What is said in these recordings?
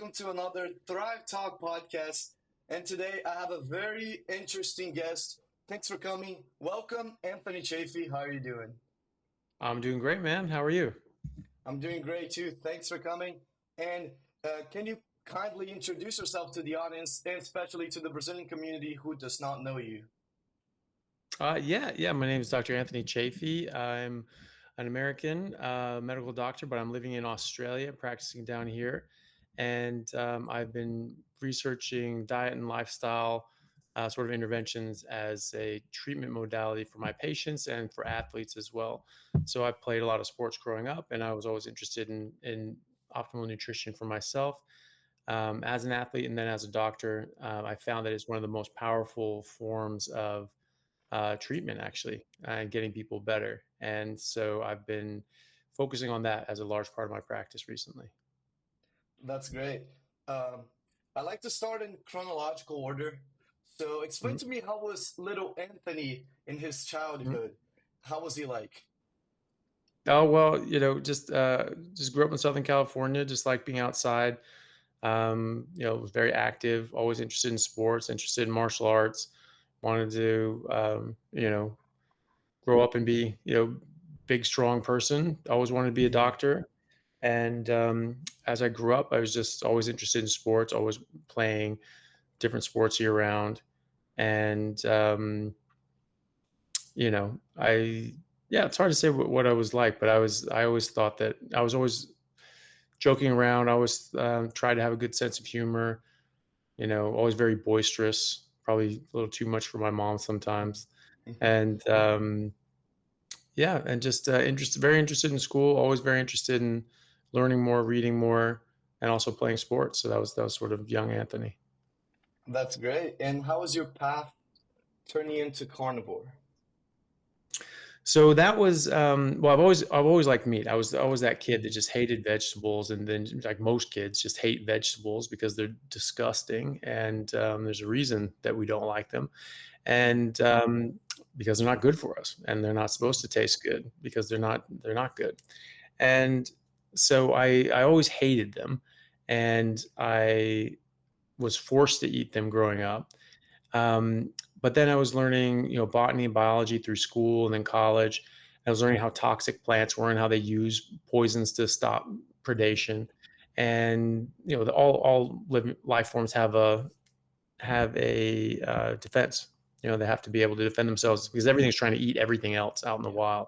welcome to another ThriveTalk podcast. And today I have a very interesting guest. Thanks for coming. Welcome, Anthony Chaffee. How are you doing? I'm doing great, man. How are you? I'm doing great too. Thanks for coming. And can you kindly introduce yourself to the audience and especially to the Brazilian community who does not know you? Yeah. My name is Dr. Anthony Chaffee. I'm an American medical doctor, but I'm living in Australia, practicing down here. And I've been researching diet and lifestyle sort of interventions as a treatment modality for my patients and for athletes as well. So I played a lot of sports growing up, and I was always interested in optimal nutrition for myself. As an athlete and then as a doctor, I found that it's one of the most powerful forms of treatment, actually, and getting people better. And so I've been focusing on that as a large part of my practice recently. That's great. Um, I like to start in chronological order. So explain Mhm, to me how was little Anthony in his mhm. childhood? How was he like? Oh well, just grew up in Southern California, just like being outside. Was very active, always interested in sports, interested in martial arts. Wanted to, grow up and be, big, strong person. Always wanted to be a doctor. And as I grew up, I was just always interested in sports, always playing different sports year round. And, I, yeah, it's hard to say what I was like, but I always thought that I was always joking around. I always tried to have a good sense of humor, always very boisterous, probably a little too much for my mom sometimes. And, yeah, and just very interested in school, always very interested in learning more, reading more, and also playing sports. So that was sort of young Anthony. That's great. And how was your path turning into carnivore? So that was well, I've always liked meat. I was always that kid that just hated vegetables, and then like most kids, just hate vegetables because they're disgusting, and there's a reason that we don't like them, and because they're not good for us, and they're not supposed to taste good because they're not good. And so I always hated them, and I was forced to eat them growing up. Um, but then I was learning, botany and biology through school and then college. I was learning how toxic plants were and how they use poisons to stop predation. And all living life forms have a defense. They have to be able to defend themselves because everything's trying to eat everything else out in the Yeah. wild.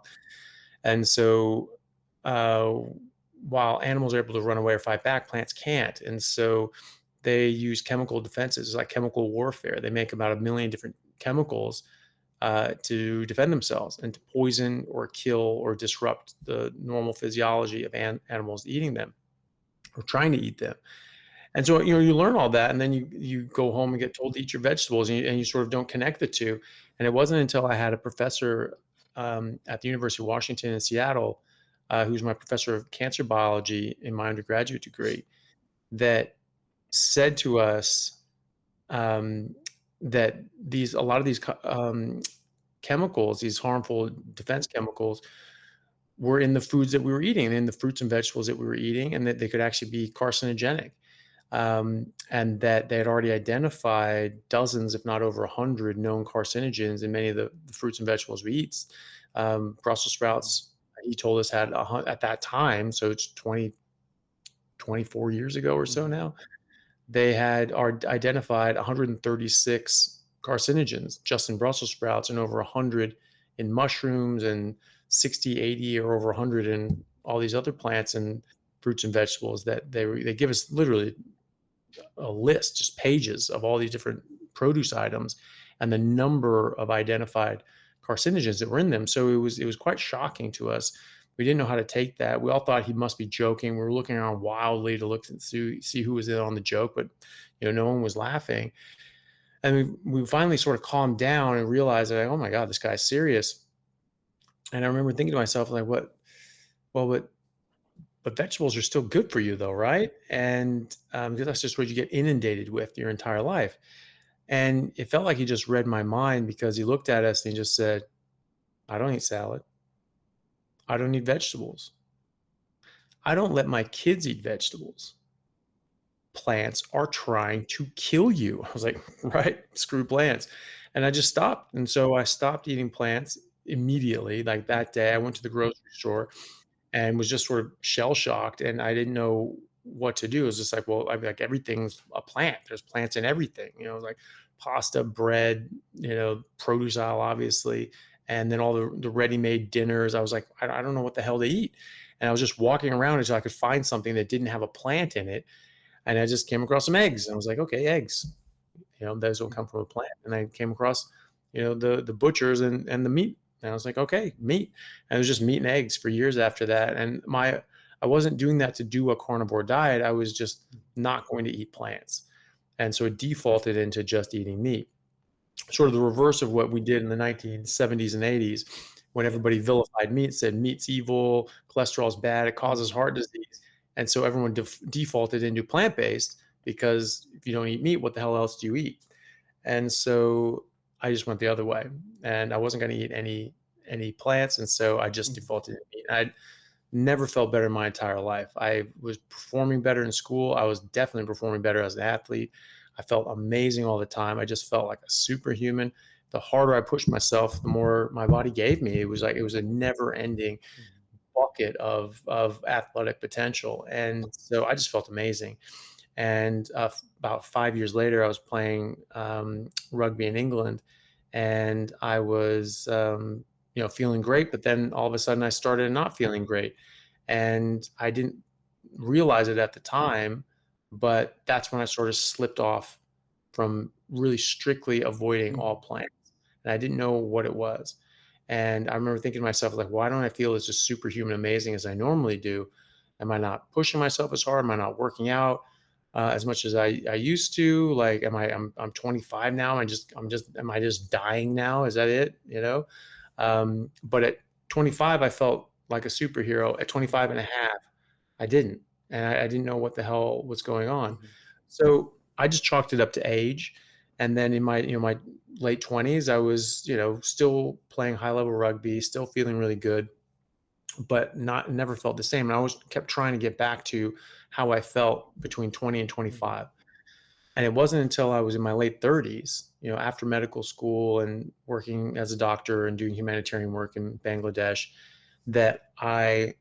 And so, uh, while animals are able to run away or fight back, plants can't. And so, they use chemical defenses, like chemical warfare. They make about a million different chemicals to defend themselves and to poison or kill or disrupt the normal physiology of animals eating them or trying to eat them. And so, you learn all that, and then you go home and get told to eat your vegetables, and you sort of don't connect the two. And it wasn't until I had a professor at the University of Washington in Seattle, who's my professor of cancer biology in my undergraduate degree, that said to us um, that these a lot of these chemicals, these harmful defense chemicals, were in the foods that we were eating, in the fruits and vegetables that we were eating, and that they could actually be carcinogenic. And that they had already identified dozens, if not over 100, known carcinogens in many of the fruits and vegetables we eat. Brussels sprouts, he told us, had at that time, so it's 24 years ago or so Mhm. now, they had identified 136 carcinogens just in Brussels sprouts and over 100 in mushrooms and 60, 80, or over 100 in all these other plants and fruits and vegetables that they give us literally a list, just pages of all these different produce items and the number of identified carcinogens that were in them. So it was quite shocking to us. We didn't know how to take that. We all thought he must be joking. We were looking around wildly to look and see who was in on the joke, but no one was laughing. And we finally sort of calmed down and realized that, oh my God, this guy's serious. And I remember thinking to myself, like, what? Well, but vegetables are still good for you, though, right? And because that's just what you get inundated with your entire life. And it felt like he just read my mind because he looked at us and he just said, I don't eat salad. I don't eat vegetables. I don't let my kids eat vegetables. plants are trying to kill you. I was like, right, screw plants. And I just stopped. And so I stopped eating plants immediately. Like that day, I went to the grocery store and was just sort of shell shocked. And I didn't know what to do. It was just like, well, I'm like, everything's a plant. There's plants in everything, like pasta, bread, produce aisle, obviously. And then all the ready-made dinners. I was like, I don't know what the hell to eat. And I was just walking around until I could find something that didn't have a plant in it. And I just came across some eggs. And I was like, okay, eggs, those will come from a plant. And I came across, the butchers and the meat. And I was like, okay, meat. And it was just meat and eggs for years after that. And I wasn't doing that to do a carnivore diet. I was just not going to eat plants. And so it defaulted into just eating meat. Sort of the reverse of what we did in the 1970s and 80s when everybody vilified meat, said meat's evil, cholesterol's bad, it causes heart disease. And so everyone defaulted into plant-based because if you don't eat meat, what the hell else do you eat? And so I just went the other way, and I wasn't going to eat any plants, and so I just defaulted to meat. I never felt better in my entire life. I was performing better in school. I was definitely performing better as an athlete. I felt amazing all the time. I just felt like a superhuman. The harder I pushed myself, the more my body gave me. It was a never-ending bucket of athletic potential, and so I just felt amazing. And about 5 years later, I was playing rugby in England, and I was feeling great. But then all of a sudden, I started not feeling great, and I didn't realize it at the time. But that's when I sort of slipped off from really strictly avoiding all plants, and I didn't know what it was. And I remember thinking to myself, like, why don't I feel as just superhuman amazing as I normally do? Am I not pushing myself as hard? Am I not working out as much as I used to? Like, I'm 25 now. Am I just dying now? Is that it? But at 25, I felt like a superhero. At 25 and a half, I didn't. And I didn't know what the hell was going on. So I just chalked it up to age. And then in my late 20s, I was, still playing high level rugby, still feeling really good, but never felt the same. And I always kept trying to get back to how I felt between 20 and 25. And it wasn't until I was in my late 30s, after medical school and working as a doctor and doing humanitarian work in Bangladesh, that I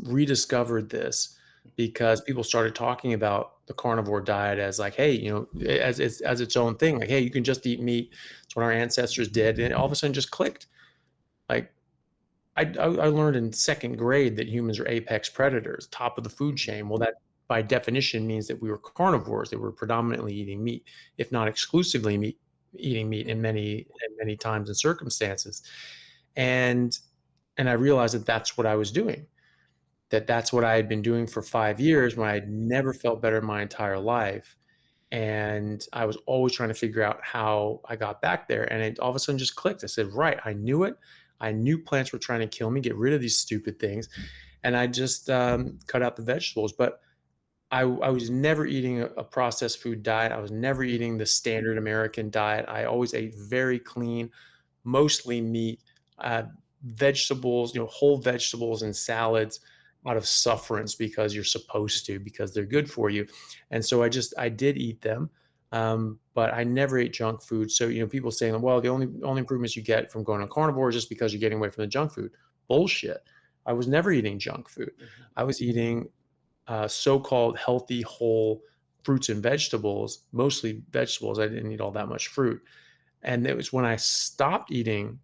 rediscovered this, because people started talking about the carnivore diet as like, hey, as its own thing. Like, hey, you can just eat meat. It's what our ancestors did. And all of a sudden just clicked. Like, I learned in second grade that humans are apex predators, top of the food chain. Well, that by definition means that we were carnivores, that we're predominantly eating meat, if not exclusively eating meat in many times and circumstances. And I realized that that's what I was doing, that's what I had been doing for 5 years when I had never felt better in my entire life. And I was always trying to figure out how I got back there. And it all of a sudden just clicked. I said, right, I knew it. I knew plants were trying to kill me, get rid of these stupid things. And I just cut out the vegetables. But I was never eating a processed food diet. I was never eating the standard American diet. I always ate very clean, mostly meat, uh, vegetables, whole vegetables and salads out of sufferance, because you're supposed to, because they're good for you. And so I did eat them. But I never ate junk food. So, people saying, well, the only improvements you get from going on carnivore is just because you're getting away from the junk food. Bullshit. I was never eating junk food. I was eating so-called healthy, whole fruits and vegetables, mostly vegetables. I didn't eat all that much fruit. And it was when I stopped eating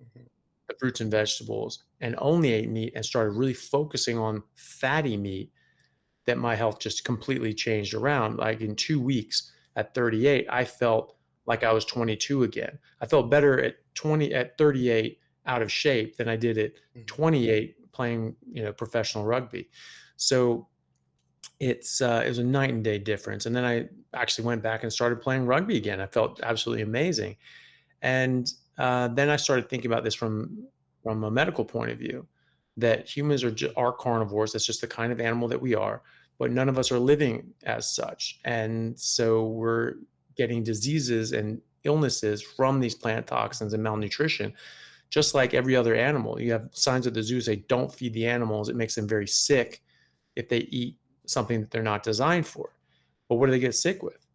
the fruits and vegetables and only ate meat and started really focusing on fatty meat that my health just completely changed around. Like in 2 weeks at 38, I felt like I was 22 again. I felt better at 38 out of shape than I did at 28 playing, professional rugby. So it was a night and day difference. And then I actually went back and started playing rugby again. I felt absolutely amazing. And then I started thinking about this from a medical point of view, that humans are carnivores. That's just the kind of animal that we are, but none of us are living as such. And so we're getting diseases and illnesses from these plant toxins and malnutrition, just like every other animal. You have signs at the zoo say, don't feed the animals. It makes them very sick if they eat something that they're not designed for. But what do they get sick with?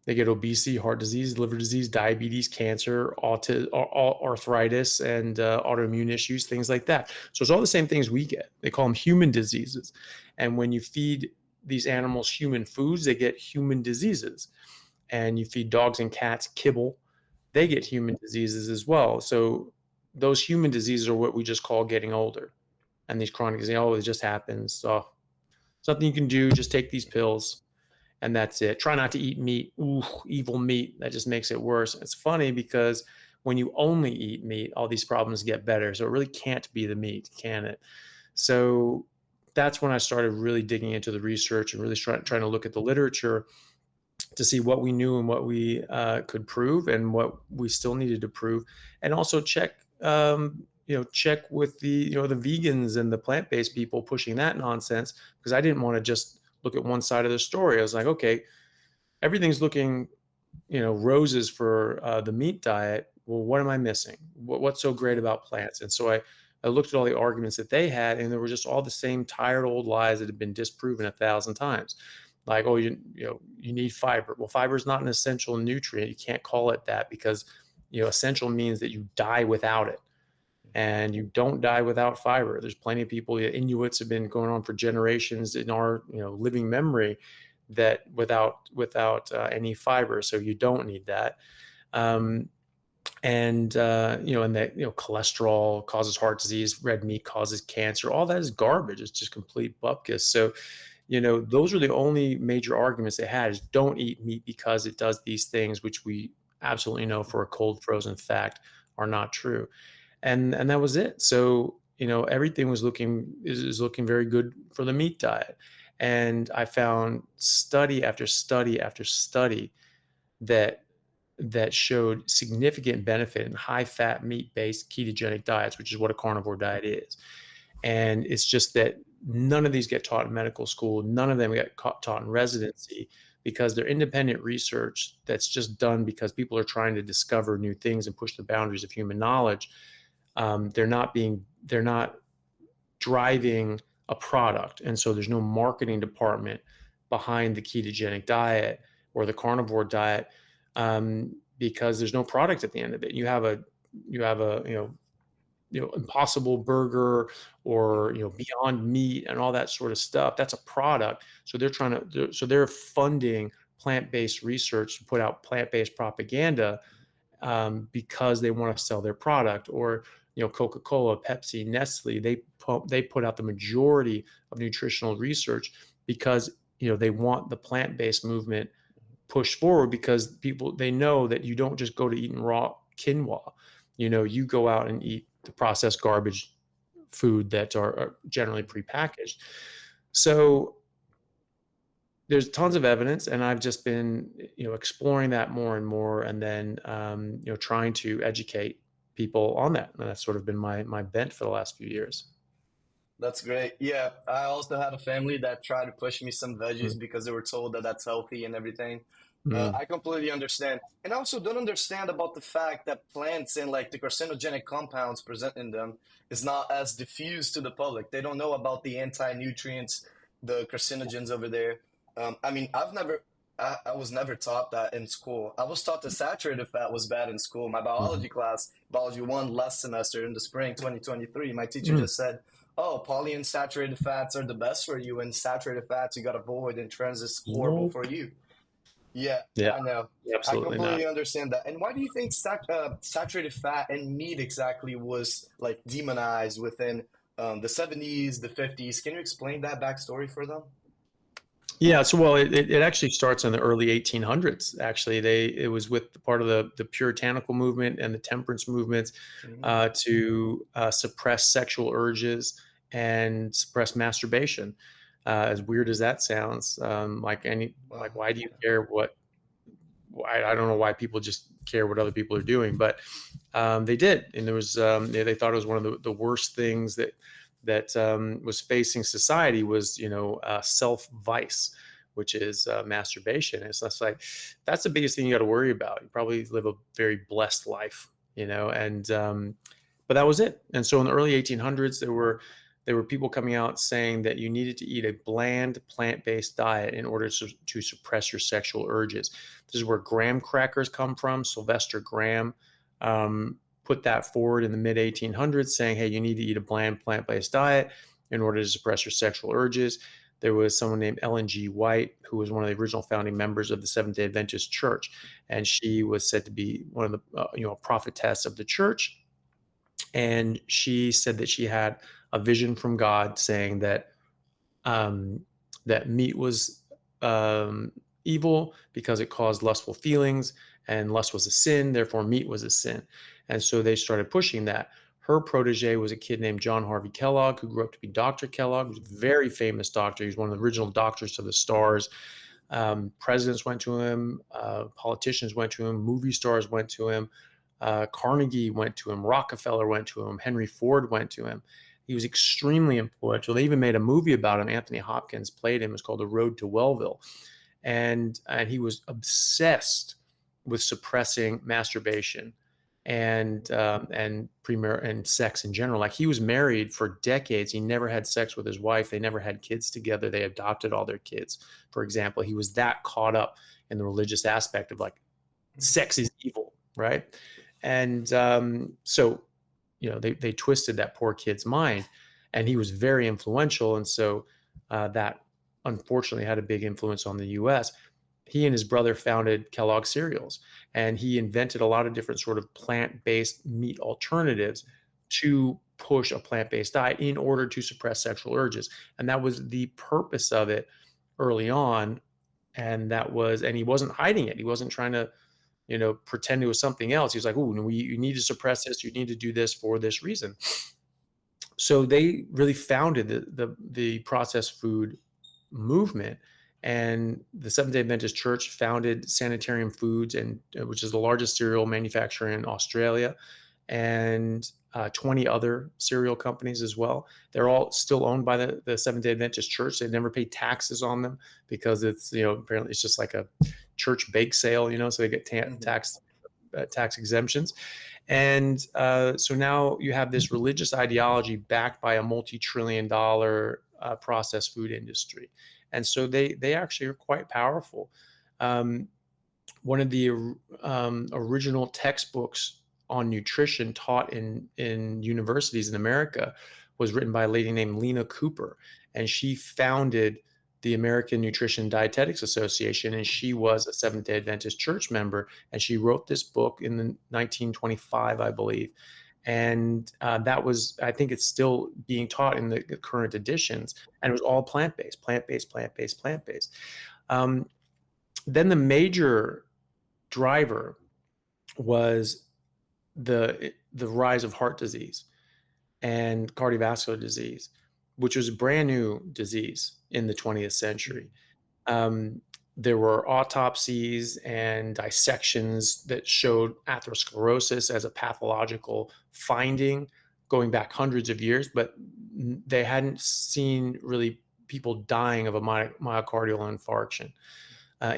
They get obesity, heart disease, liver disease, diabetes, cancer, arthritis, and autoimmune issues, things like that. So it's all the same things we get. They call them human diseases. And when you feed these animals human foods, they get human diseases. And you feed dogs and cats kibble, they get human diseases as well. So those human diseases are what we just call getting older. And these chronic diseases, oh, it just happens. So something you can do, just take these pills and that's it. Try not to eat meat. Ooh, evil meat. That just makes it worse. It's funny because when you only eat meat, all these problems get better. So it really can't be the meat, can it? So that's when I started really digging into the research and really trying to look at the literature to see what we knew and what we could prove and what we still needed to prove, and also check with the vegans and the plant-based people pushing that nonsense, because I didn't want to just look at one side of the story. I was like, okay, everything's looking roses for the meat diet. Well, what am I missing? What's so great about plants? And so I looked at all the arguments that they had, and they were just all the same tired old lies that have been disproven 1,000 times. Like, oh, you need fiber. Well, fiber is not an essential nutrient. You can't call it that, because essential means that you die without it, and you don't die without fiber. There's plenty of people. Inuits have been going on for generations in our living memory that without any fiber. So you don't need that. And that cholesterol causes heart disease, red meat causes cancer. All that is garbage. It's just complete bupkis. So those are the only major arguments they had, is don't eat meat because it does these things, which we absolutely know for a cold frozen fact are not true. And that was it. So everything is looking very good for the meat diet. And I found study after study after study that showed significant benefit in high fat meat based ketogenic diets, which is what a carnivore diet is. And it's just that none of these get taught in medical school. None of them get taught in residency, because they're independent research that's just done because people are trying to discover new things and push the boundaries of human knowledge. They're not driving a product. And so there's no marketing department behind the ketogenic diet or the carnivore diet, because there's no product at the end of it. You have a Impossible Burger or Beyond Meat and all that sort of stuff. That's a product. So they're funding plant-based research to put out plant-based propaganda, because they want to sell their product. Or Coca-Cola, Pepsi, Nestle, they put out the majority of nutritional research because they want the plant-based movement pushed forward, because they know that you don't just go to eating raw quinoa. You go out and eat the processed garbage food that are generally prepackaged. So there's tons of evidence, and I've just been exploring that more and more, and then trying to educate people on that. And that's sort of been my bent for the last few years. That's great. Yeah, I also had a family that tried to push me some veggies Mm, because they were told that that's healthy and everything. mm, I completely understand. And I also don't understand about the fact that plants and like the carcinogenic compounds present in them is not as diffused to the public. They don't know about the anti-nutrients, the carcinogens over there. I mean, I was never taught that in school. I was taught that saturated fat was bad in school. My mhm, biology class, biology one last semester in the spring 2023, my teacher mm. just said, oh, polyunsaturated fats are the best for you, and saturated fats you got to avoid, and trans is horrible Nope. for you. Yeah, Yeah, I know. I absolutely not. completely understand that. And why do you think saturated fat and meat exactly was like demonized within the 70s, the 50s? Can you explain that backstory for them? Yeah, so well, it actually starts in the early 1800s. Actually, it was with part of the puritanical movement and the temperance movements, Mm, to suppress sexual urges and suppress masturbation. As weird as that sounds, wow. why do you care what? Why, I don't know why people just care what other people are doing, but they did, and there was they thought it was one of the worst things that was facing society was self vice, which is masturbation. It's just like that's the biggest thing you got to worry about. You probably live a very blessed life, and but that was it. And so in the early 1800s, there were there were people coming out saying that you needed to eat a bland plant-based diet in order to suppress your sexual urges. This is where graham crackers come from. Sylvester Graham put that forward in the mid 1800s, saying, hey, you need to eat a bland plant-based diet in order to suppress your sexual urges. There was someone named Ellen G. White, who was one of the original founding members of the Seventh-day Adventist Church, and she was said to be one of the a prophetess of the church. And she said that she had a vision from God saying that um, that meat was evil because it caused lustful feelings, and lust was a sin. Therefore, meat was a sin. And so they started pushing that. Her protege was a kid named John Harvey Kellogg, who grew up to be Dr. Kellogg. He was a very famous doctor. He was one of the original doctors to the stars. Presidents went to him, politicians went to him, movie stars went to him, Carnegie went to him, Rockefeller went to him, Henry Ford went to him. He was extremely influential. They even made a movie about him. Anthony Hopkins played him. It's called The Road to Wellville. And he was obsessed with suppressing masturbation and primeira and sex in general. Like, he was married for decades. He never had sex with his wife. They never had kids together. They adopted all their kids, for example. He was that caught up in the religious aspect of, like, sex is evil, right? And so, they twisted that poor kid's mind, and he was very influential. And so that unfortunately had a big influence on the US. He and his brother founded Kellogg cereals, and he invented a lot of different sort of plant-based meat alternatives to push a plant-based diet in order to suppress sexual urges. And that was the purpose of it early on. And he wasn't hiding it. He wasn't trying to, pretend it was something else. He was like, "Oh, you need to suppress this. You need to do this for this reason." So they really founded the processed food movement, and the Seventh-day Adventist Church founded Sanitarium Foods, and which is the largest cereal manufacturer in Australia, and 20 other cereal companies as well. They're all still owned by the Seventh-day Adventist Church. They never pay taxes on them because it's, apparently it's just like a church bake sale, so they get tax exemptions. And so now you have this religious ideology backed by a multi-trillion-dollar processed food industry. And so they actually are quite powerful. One of the original textbooks on nutrition taught in universities in America was written by a lady named Lena Cooper, and she founded the American Nutrition Dietetics Association, and she was a Seventh-day Adventist Church member, and she wrote this book in 1925, I believe. And that was, I think it's still being taught in the current editions, and it was all plant-based. Then the major driver was the rise of heart disease and cardiovascular disease, which was a brand new disease in the 20th century. There were autopsies and dissections that showed atherosclerosis as a pathological finding going back hundreds of years, but they hadn't seen really people dying of a myocardial infarction.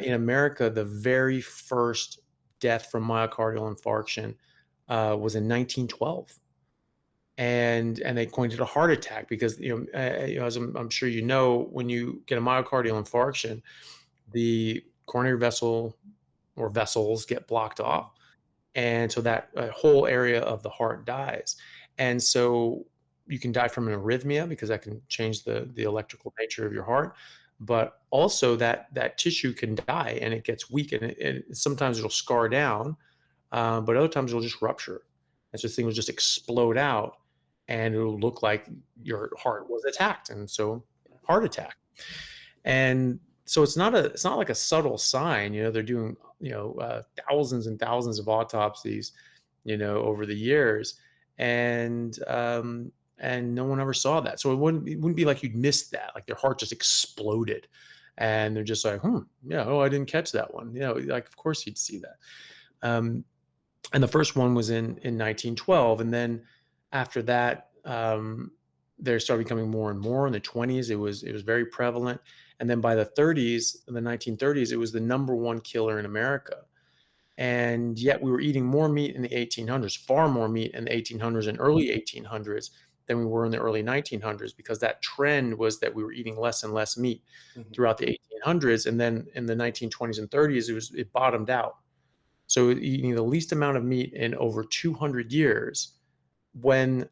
In America, the very first death from myocardial infarction was in 1912. And they coined it a heart attack because, as I'm sure you know, when you get a myocardial infarction, the coronary vessel or vessels get blocked off. And so that whole area of the heart dies. And so you can die from an arrhythmia because that can change the electrical nature of your heart. But also that tissue can die and it gets weak, and sometimes it'll scar down, but other times it'll just rupture. And so the thing will just explode out, and it'll look like your heart was attacked. And so heart attack. And so it's not like a subtle sign. They're doing thousands and thousands of autopsies over the years, and no one ever saw that. So it wouldn't be like you'd missed that, like their heart just exploded and they're just like, yeah, oh, I didn't catch that one. Like, of course you'd see that. And the first one was in 1912, and then after that, there started becoming more and more. In the 20s, it was very prevalent. And then by the 30s, in the 1930s, it was the number one killer in America. And yet we were eating more meat in the 1800s, far more meat in the 1800s and early 1800s than we were in the early 1900s, because that trend was that we were eating less and less meat Mhm. throughout the 1800s. And then in the 1920s and 30s, it bottomed out. So eating the least amount of meat in over 200 years when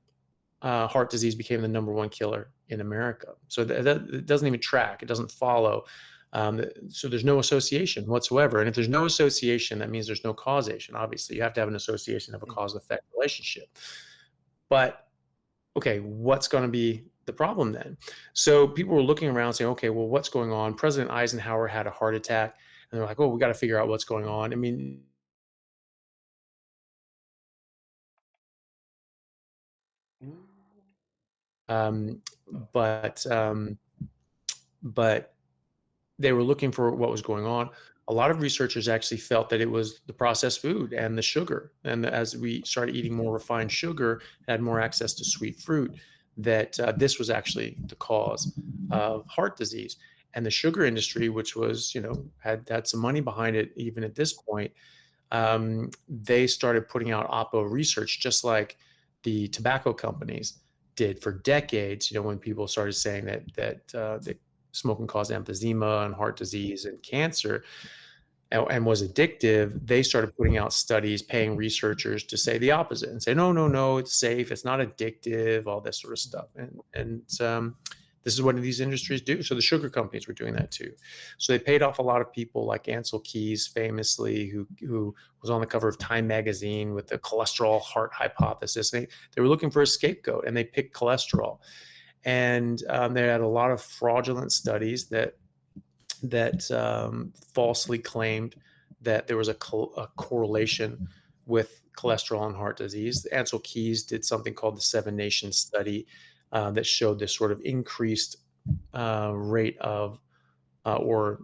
heart disease became the number one killer in America. So that it doesn't even track. It doesn't follow. So there's no association whatsoever. And if there's no association, that means there's no causation. Obviously, you have to have an association of a cause and effect relationship. But okay, what's going to be the problem then? So people were looking around saying, okay, well, what's going on? President Eisenhower had a heart attack, and they're like, oh, we got to figure out what's going on. I mean, Mm. um, Oh. but but they were looking for what was going on. A lot of researchers actually felt that it was the processed food and the sugar. And as we started eating more refined sugar, had more access to sweet fruit, that this was actually the cause of heart disease. And the sugar industry, which was, had some money behind it, even at this point, they started putting out oppo research, just like the tobacco companies did for decades. When people started saying that smoking caused emphysema and heart disease and cancer, and was addictive, they started putting out studies, paying researchers to say the opposite and say, no, no, no, it's safe, it's not addictive, all this sort of stuff. And this is what these industries do. So the sugar companies were doing that too. So they paid off a lot of people, like Ansel Keys, famously, who was on the cover of Time magazine with the cholesterol heart hypothesis. They were looking for a scapegoat, and they picked cholesterol. And they had a lot of fraudulent studies that falsely claimed that there was a correlation with cholesterol and heart disease. Ansel Keys did something called the Seven Nations study that showed this sort of increased rate of or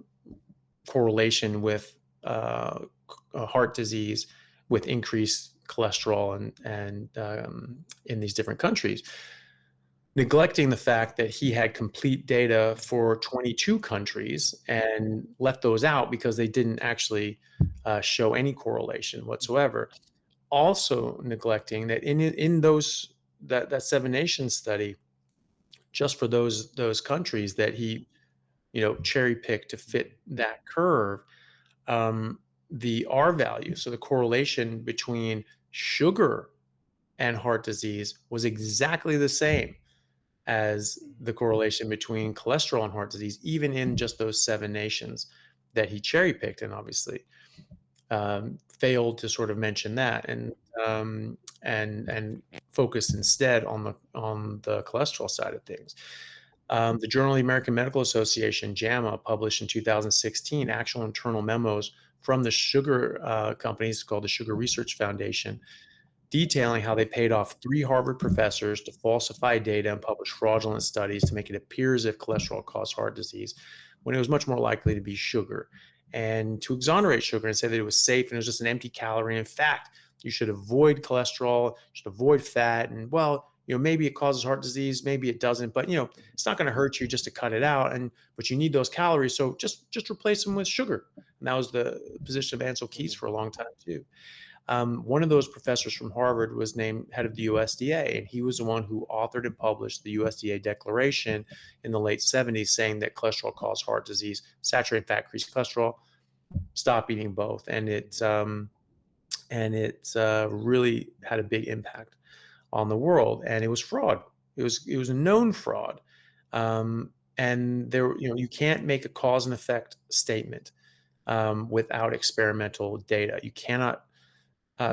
correlation with heart disease with increased cholesterol and in these different countries, neglecting the fact that he had complete data for 22 countries and left those out because they didn't actually show any correlation whatsoever. Also neglecting that in those that Seven Nations study, just for those countries that he cherry picked to fit that curve, um, the R value, so the correlation between sugar and heart disease, was exactly the same as the correlation between cholesterol and heart disease, even in just those seven nations that he cherry picked, and obviously failed to sort of mention that, and focused instead on the cholesterol side of things. The Journal of the American Medical Association, JAMA, published in 2016 actual internal memos from the sugar companies, called the Sugar Research Foundation, detailing how they paid off 3 Harvard professors to falsify data and publish fraudulent studies to make it appear as if cholesterol caused heart disease, when it was much more likely to be sugar, and to exonerate sugar and say that it was safe and it was just an empty calorie. In fact, you should avoid cholesterol, you should avoid fat, and well, maybe it causes heart disease, maybe it doesn't, but it's not going to hurt you just to cut it out, but you need those calories, so just replace them with sugar. And that was the position of Ansel Keys for a long time too. One of those professors from Harvard was named head of the USDA, and he was the one who authored and published the USDA declaration in the late 70s saying that cholesterol caused heart disease, saturated fat increased cholesterol, stop eating both. And it really had a big impact on the world, and it was fraud. It was a known fraud. And there, you can't make a cause and effect statement without experimental data. You cannot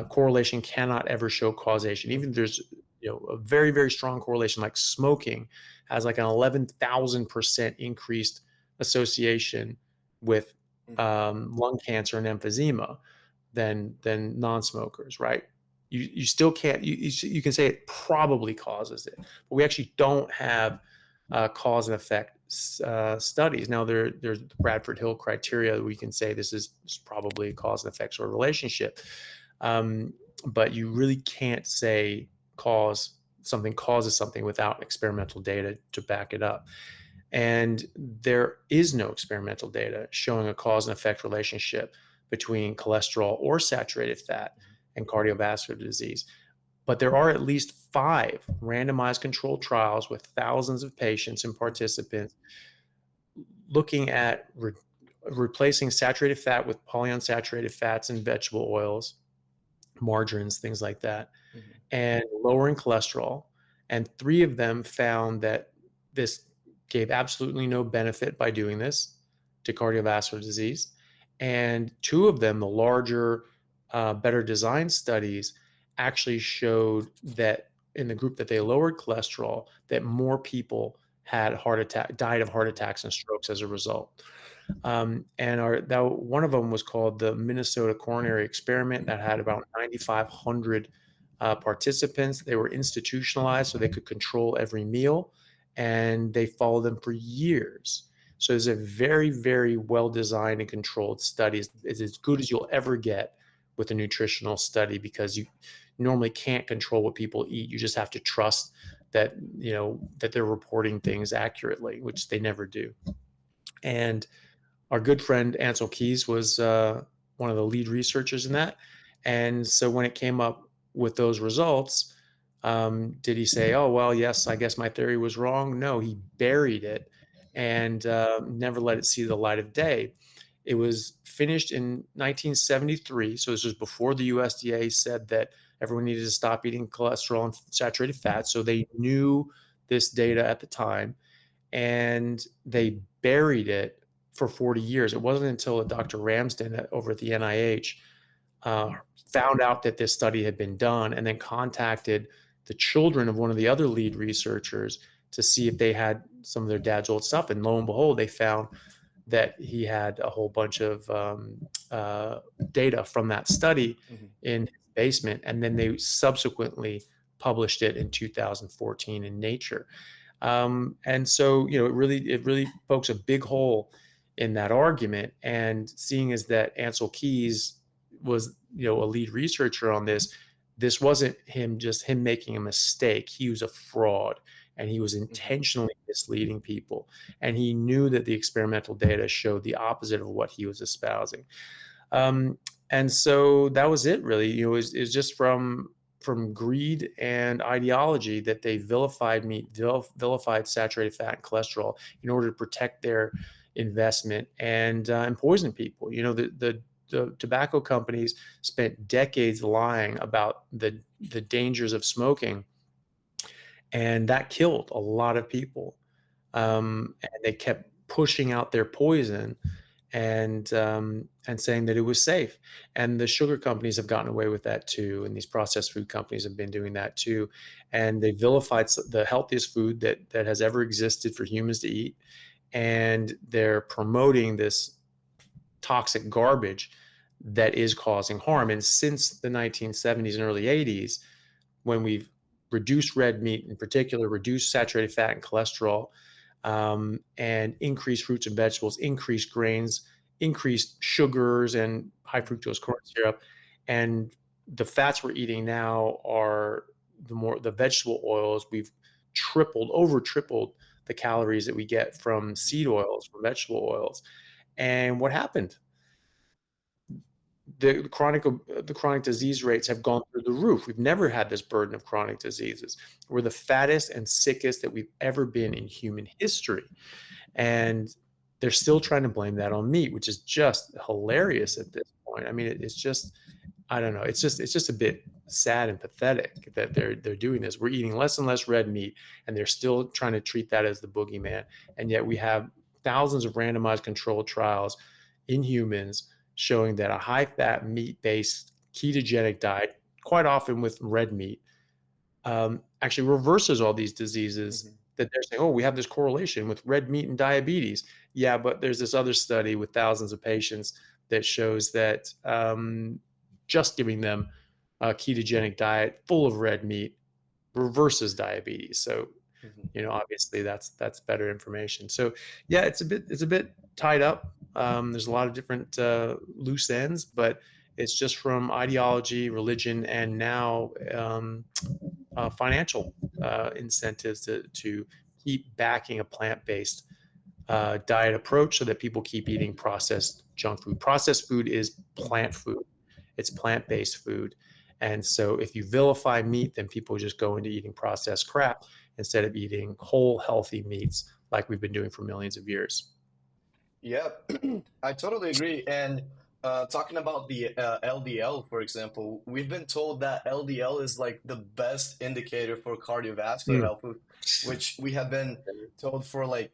correlation cannot ever show causation. Even if there's a very, very strong correlation, like smoking has like an 11,000% increased association with lung cancer and emphysema than non-smokers, right? You still can't, you can say it probably causes it, but we actually don't have cause and effect studies. Now there's the Bradford Hill criteria. We can say this is probably a cause and effect sort of relationship. But you really can't say something causes something without experimental data to back it up. And there is no experimental data showing a cause and effect relationship between cholesterol or saturated fat and cardiovascular disease. But there are at least 5 randomized controlled trials with thousands of patients and participants looking at replacing saturated fat with polyunsaturated fats and vegetable oils, margarines, things like that, Mhm. and lowering cholesterol. And 3 of them found that this gave absolutely no benefit by doing this to cardiovascular disease. And 2 of them, the larger, better designed studies, actually showed that in the group that they lowered cholesterol, that more people had died of heart attacks and strokes as a result. And that one of them was called the Minnesota Coronary Experiment that had about 9,500 participants. They were institutionalized so they could control every meal, and they followed them for years. So it's a very, very well designed and controlled study. It's as good as you'll ever get with a nutritional study because you normally can't control what people eat. You just have to trust that that they're reporting things accurately, which they never do. And our good friend Ansel Keys was one of the lead researchers in that. And so when it came up with those results, did he say, "Oh well, yes, I guess my theory was wrong"? No, he buried it and never let it see the light of day. It was finished in 1973, so this was before the USDA said that everyone needed to stop eating cholesterol and saturated fat. So they knew this data at the time, and they buried it for 40 years. It wasn't until Dr. Ramsden over at the NIH uh, found out that this study had been done and then contacted the children of one of the other lead researchers to see if they had some of their dad's old stuff. And lo and behold, they found that he had a whole bunch of data from that study Mhm. in his basement. And then they subsequently published it in 2014 in Nature. And so, it really pokes a big hole in that argument. And seeing as that Ansel Keys was, a lead researcher on this, this wasn't him making a mistake. He was a fraud, and he was Mhm. intentionally misleading people. And he knew that the experimental data showed the opposite of what he was espousing. Um, and so that was it, really. It was just from greed and ideology that they vilified meat, vilified saturated fat and cholesterol in order to protect their investment and poison people. The tobacco companies spent decades lying about the dangers of smoking, and that killed a lot of people. And they kept pushing out their poison and saying that it was safe. And the sugar companies have gotten away with that too, and these processed food companies have been doing that too. And they vilified the healthiest food that has ever existed for humans to eat, and they're promoting this toxic garbage that is causing harm. And since the 1970s and early 80s, when we've reduced red meat, in particular, reduced saturated fat and cholesterol, and increased fruits and vegetables, increased grains, increased sugars and high fructose corn syrup. And the fats we're eating now are the vegetable oils. We've over tripled the calories that we get from seed oils, from vegetable oils. And what happened? The chronic disease rates have gone through the roof. We've never had this burden of chronic diseases. We're the fattest and sickest that we've ever been in human history. And they're still trying to blame that on meat, which is just hilarious at this point. I mean, it's just, I don't know. It's just a bit sad and pathetic that they're doing this. We're eating less and less red meat, and they're still trying to treat that as the boogeyman. And yet we have thousands of randomized controlled trials in humans showing that a high fat meat based ketogenic diet, quite often with red meat, actually reverses all these diseases Mhm. that they're saying, oh, we have this correlation with red meat and diabetes. Yeah, but there's this other study with thousands of patients that shows that just giving them a ketogenic diet full of red meat reverses diabetes. So, Mhm. obviously that's better information. So, yeah, it's a bit tied up. There's a lot of different loose ends, but it's just from ideology, religion, and now financial incentives to keep backing a plant-based diet approach so that people keep eating processed junk food. Processed food is plant food. It's plant-based food. And so if you vilify meat, then people just go into eating processed crap instead of eating whole, healthy meats like we've been doing for millions of years. Yeah, I totally agree. And talking about the LDL, for example, we've been told that LDL is like the best indicator for cardiovascular Mm. health, which we have been told for like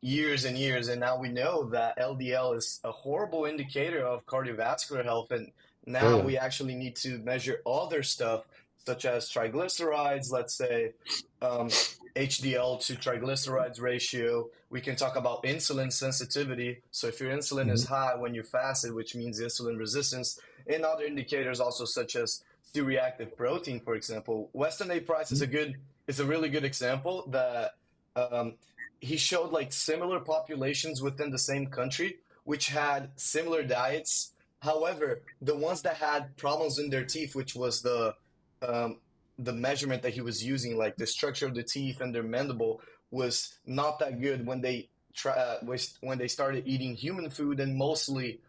years and years. And now we know that LDL is a horrible indicator of cardiovascular health. And Oh, now yeah. we actually need to measure other stuff, such as triglycerides, let's say, um, HDL to triglycerides ratio. We can talk about insulin sensitivity. So if your insulin is Mhm. high when you fasted, which means insulin resistance, and other indicators also such as C-reactive protein, for example. Weston A. Price is a really good example that um, he showed like similar populations within the same country, which had similar diets. However, the ones that had problems in their teeth, which was um, the measurement that he was using, like the structure of the teeth and their mandible, was not that good when when they started eating human food and mostly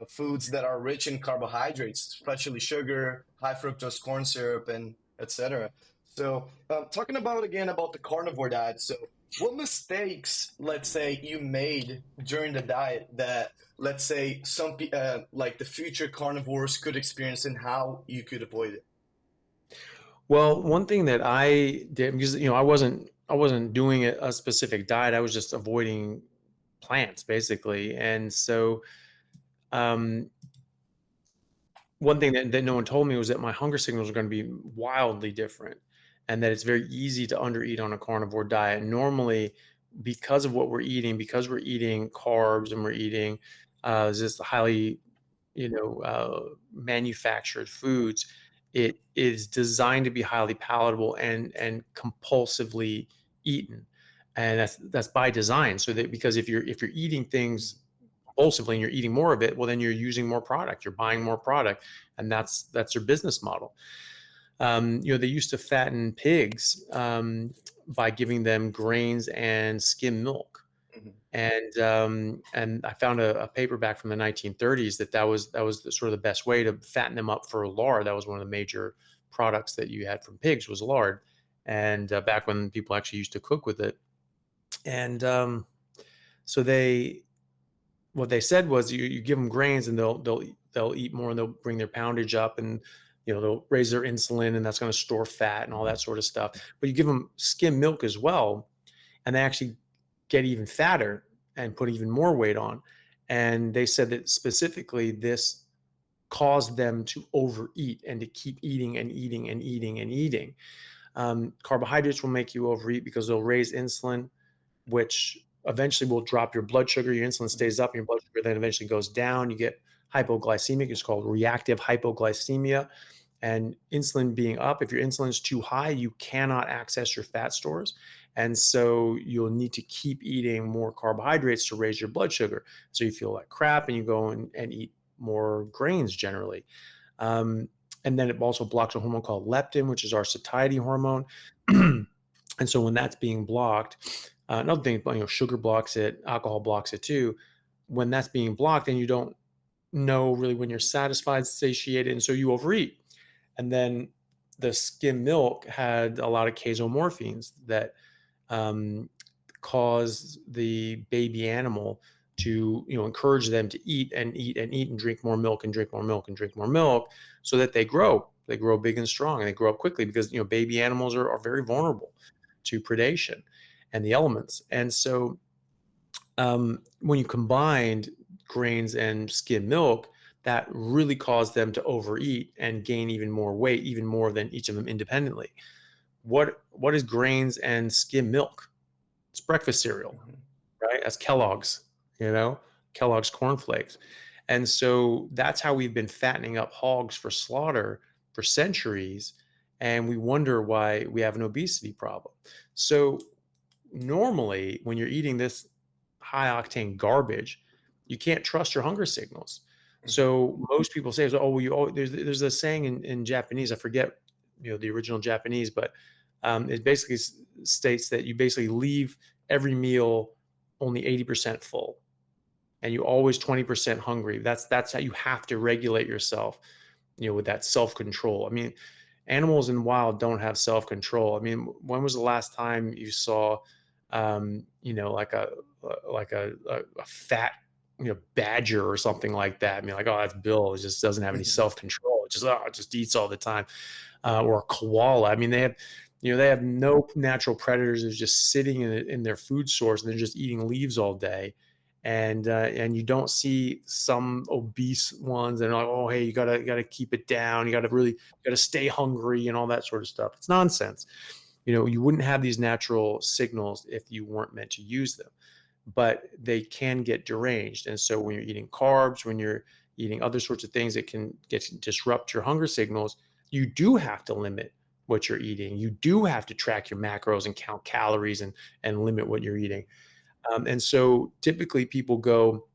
foods that are rich in carbohydrates, especially sugar, high fructose corn syrup, and etc. So, talking about again about the carnivore diet. So, what mistakes, let's say, you made during the diet that, let's say, like the future carnivores could experience, and how you could avoid it? Well, one thing that I did, because I wasn't doing a specific diet. I was just avoiding plants basically. And so um, one thing that no one told me was that my hunger signals are going to be wildly different, and that it's very easy to undereat on a carnivore diet. Normally, because of what we're eating, because we're eating carbs and we're eating just highly, manufactured foods, it is designed to be highly palatable and compulsively eaten, and that's by design. So that because if you're eating things compulsively and you're eating more of it, well, then you're using more product, you're buying more product, and that's your business model. They used to fatten pigs by giving them grains and skim milk. Mhm. And I found a paperback from the 1930s that was sort of the best way to fatten them up for lard. That was one of the major products that you had from pigs was lard, and back when people actually used to cook with it. And so what they said was you give them grains and they'll eat more and they'll bring their poundage up, and they'll raise their insulin, and that's going to store fat and all that sort of stuff. But you give them skim milk as well, and they actually get even fatter and put even more weight on. And they said that specifically this caused them to overeat and to keep eating and eating and eating and eating. Carbohydrates will make you overeat because they'll raise insulin, which eventually will drop your blood sugar. Your insulin Mhm. stays up, your blood sugar then eventually goes down. You get hypoglycemic. It's called reactive hypoglycemia. And insulin being up, if your insulin is too high, you cannot access your fat stores. And so you'll need to keep eating more carbohydrates to raise your blood sugar. So you feel like crap and you go and eat more grains generally. Um, and then it also blocks a hormone called leptin, which is our satiety hormone. And so when that's being blocked, another thing, sugar blocks it, alcohol blocks it too. When that's being blocked, then you don't know really when you're satisfied, satiated, and so you overeat. And then the skim milk had a lot of casomorphines that um, cause the baby animal to encourage them to eat and eat and eat and drink more milk and drink more milk and drink more milk, so that they grow big and strong, and they grow up quickly because baby animals are very vulnerable to predation and the elements. And so when you combined grains and skim milk, that really caused them to overeat and gain even more weight, even more than each of them independently. What is grains and skim milk? It's breakfast cereal, Mhm. right? That's Kellogg's, you know, Kellogg's cornflakes. And so that's how we've been fattening up hogs for slaughter for centuries. And we wonder why we have an obesity problem. So normally, when you're eating this high octane garbage, you can't trust your hunger signals. Mhm. So most people say, "Oh, well, there's a saying in Japanese. I forget, the original Japanese, but it basically states that you basically leave every meal only 80% full, and you always 20% hungry. That's how you have to regulate yourself with that self-control. I mean, animals in the wild don't have self-control. I mean, when was the last time you saw, like a fat, badger or something like that? I mean, like, oh, that's Bill. It just doesn't have any self-control. It just eats all the time. Or a koala. I mean, they have no natural predators. They're just sitting in their food source, and they're just eating leaves all day. And you don't see some obese ones and like, oh, hey, you gotta keep it down. You gotta stay hungry and all that sort of stuff. It's nonsense. You wouldn't have these natural signals if you weren't meant to use them, but they can get deranged. And so when you're eating carbs, when you're eating other sorts of things that can disrupt your hunger signals, you do have to limit what you're eating. You do have to track your macros and count calories and limit what you're eating. And so typically people go,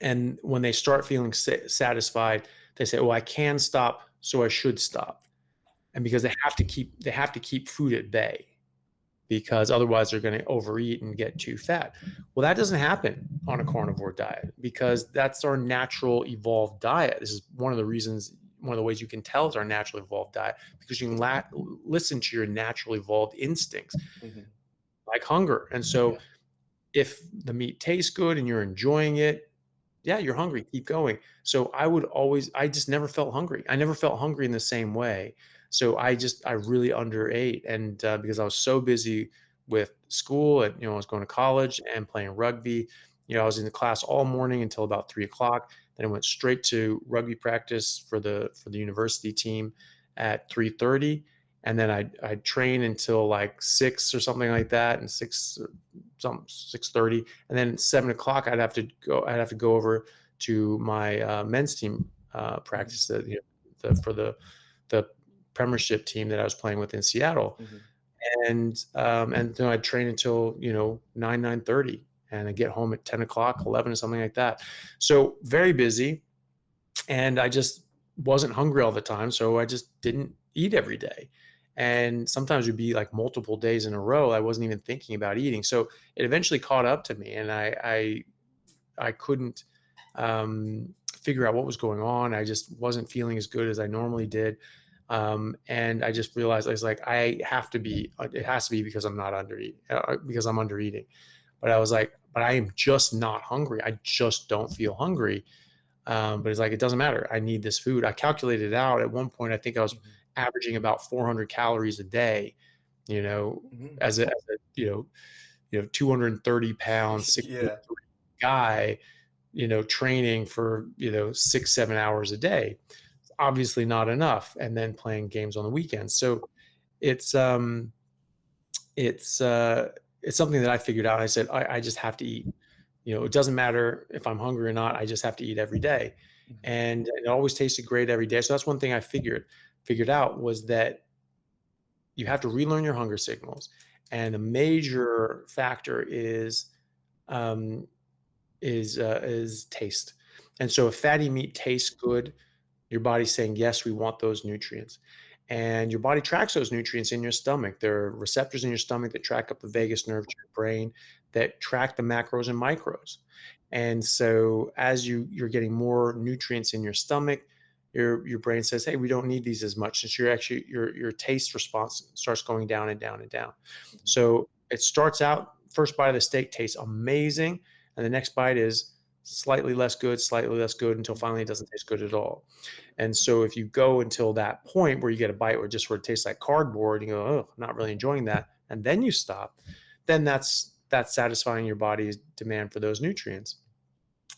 and when they start feeling satisfied, they say, "Oh, I can stop, so I should stop." And because they have to keep food at bay, because otherwise they're going to overeat and get too fat. Well, that doesn't happen on a carnivore diet because that's our natural evolved diet. This is one of the ways you can tell it's our natural evolved diet, because you can listen to your natural evolved instincts Mhm. like hunger. And so Yeah. if the meat tastes good and you're enjoying it, yeah, you're hungry, keep going. So I just never felt hungry. I never felt hungry in the same way. So I really underate. And because I was so busy with school and, I was going to college and playing rugby, I was in the class all morning until about 3 o'clock. Then I went straight to rugby practice for the university team at 3:30. And then I'd train until like 6 or something like that, and 6:30, and then 7 o'clock I'd have to go over to my men's team Mhm. practice, for the premiership team that I was playing with in Seattle. Mhm. And then I'd train until 9:30, and I get home at 10 o'clock, 11, or something like that. So very busy, and I just wasn't hungry all the time, so I just didn't eat every day. And sometimes it'd be like multiple days in a row I wasn't even thinking about eating. So it eventually caught up to me, and I couldn't figure out what was going on. I just wasn't feeling as good as I normally did. And I just realized, I was like, it has to be because I'm not because I'm under eating. But I was like, but I am just not hungry. I just don't feel hungry. But it's like, it doesn't matter. I need this food. I calculated it out. At one point, I think I was Mhm. averaging about 400 calories a day, you know, Mhm. as a 230 pound, 6 Yeah. guy, training for, 6, 7 hours a day. It's obviously not enough. And then playing games on the weekends. So it's, it's, uh, it's something that I figured out. I said, I just have to eat. It doesn't matter if I'm hungry or not. I just have to eat every day. Mhm. And it always tasted great every day. So that's one thing I figured out, was that you have to relearn your hunger signals. And a major factor um, is taste. And so if fatty meat tastes good, your body's saying, yes, we want those nutrients. And your body tracks those nutrients in your stomach. There are receptors in your stomach that track up the vagus nerve to your brain, that track the macros and micros. And so as you're getting more nutrients in your stomach, your brain says, hey, we don't need these as much, since your taste response starts going down and down and down. Mhm. So it starts out, first bite of the steak tastes amazing, and the next bite is slightly less good, until finally it doesn't taste good at all. And so if you go until that point where you get a bite where it just sort of tastes like cardboard, you go, oh, I'm not really enjoying that, and then you stop, then that's satisfying your body's demand for those nutrients.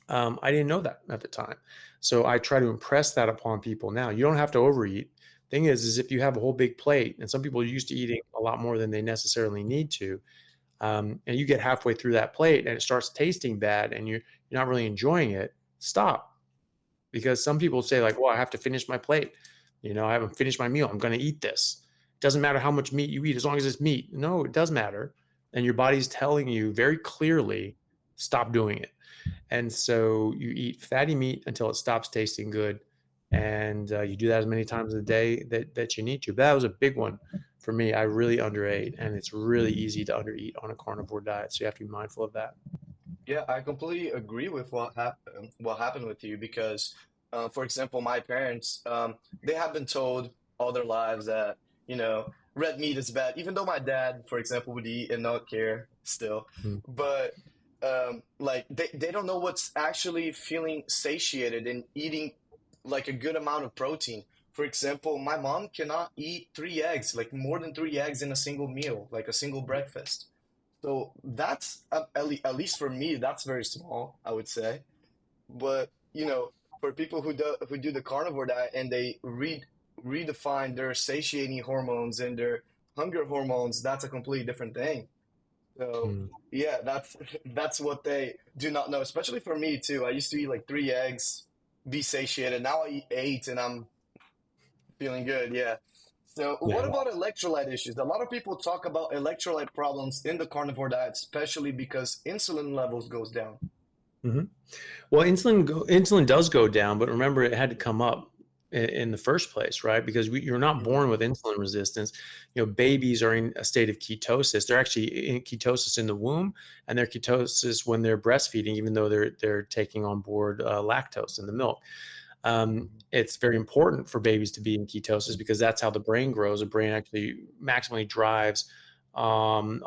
I didn't know that at the time, so I try to impress that upon people now. You don't have to overeat. Thing is if you have a whole big plate, and some people are used to eating a lot more than they necessarily need to, and you get halfway through that plate and it starts tasting bad, and you're not really enjoying it, stop. Because some people say like, "Well, I have to finish my plate. I haven't finished my meal. I'm going to eat this. It doesn't matter how much meat you eat as long as it's meat." No, it does matter. And your body's telling you very clearly, stop doing it. And so you eat fatty meat until it stops tasting good, and you do that as many times a day that you need to. But that was a big one for me. I really underate, and it's really easy to undereat on a carnivore diet. So you have to be mindful of that. Yeah, I completely agree with what happened with you because For example, my parents, they have been told all their lives that, red meat is bad, even though my dad, for example, would eat and not care still. Mm. But like they don't know what's actually feeling satiated and eating like a good amount of protein. For example, my mom cannot eat 3 eggs, like more than 3 eggs in a single meal, like a single breakfast. So that's at least for me, that's very small, I would say. But for people who do the carnivore diet and they redefine their satiating hormones and their hunger hormones, that's a completely different thing. So Mm. yeah, that's what they do not know. Especially for me too. I used to eat like 3 eggs, be satiated. Now I eat eight, and I'm feeling good. Yeah. So Yeah. what about electrolyte issues? A lot of people talk about electrolyte problems in the carnivore diet, especially because insulin levels goes down. Hmm. Well, insulin does go down, but remember it had to come up in the first place, right? Because you're not Hmm. born with insulin resistance. Babies are in a state of ketosis. They're actually in ketosis in the womb, and they're ketosis when they're breastfeeding, even though they're taking on board lactose in the milk. It's very important for babies to be in ketosis because that's how the brain grows. The brain actually maximally drives on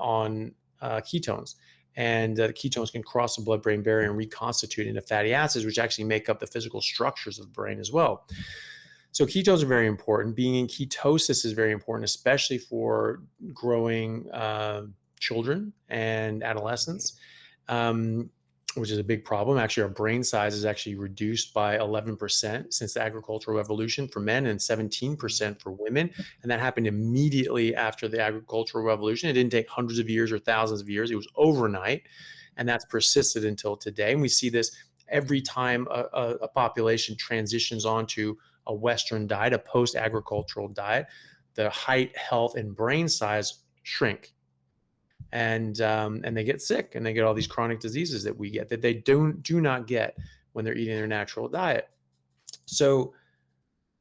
ketones. And ketones can cross the blood brain barrier and reconstitute into fatty acids, which actually make up the physical structures of the brain as well. So, ketones are very important. Being in ketosis is very important, especially for growing children and adolescents. Um, which is a big problem. Actually, our brain size is actually reduced by 11% since the agricultural revolution for men and 17% for women. And that happened immediately after the agricultural revolution. It didn't take hundreds of years or thousands of years, it was overnight. And that's persisted until today. And we see this every time a population transitions onto a Western diet, a post agricultural diet, the height, health, and brain size shrink, and they get sick and they get all these chronic diseases that we get that they do not get when they're eating their natural diet. So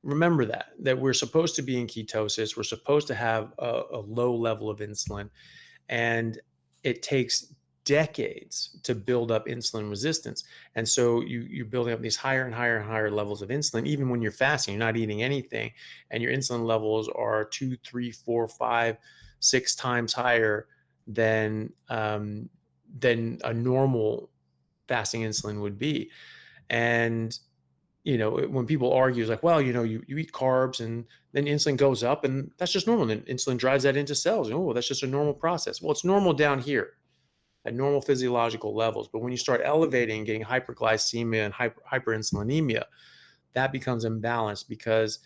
remember that we're supposed to be in ketosis. We're supposed to have a low level of insulin, and it takes decades to build up insulin resistance. And so you're building up these higher and higher and higher levels of insulin, even when you're fasting, you're not eating anything, and your insulin levels are 2, 3, 4, 5, 6 times higher than than a normal fasting insulin would be. And when people argue, it's like, well, you eat carbs and then insulin goes up, and that's just normal. And insulin drives that into cells. Oh, that's just a normal process. Well, it's normal down here at normal physiological levels. But when you start elevating, getting hyperglycemia and hyperinsulinemia, that becomes imbalanced because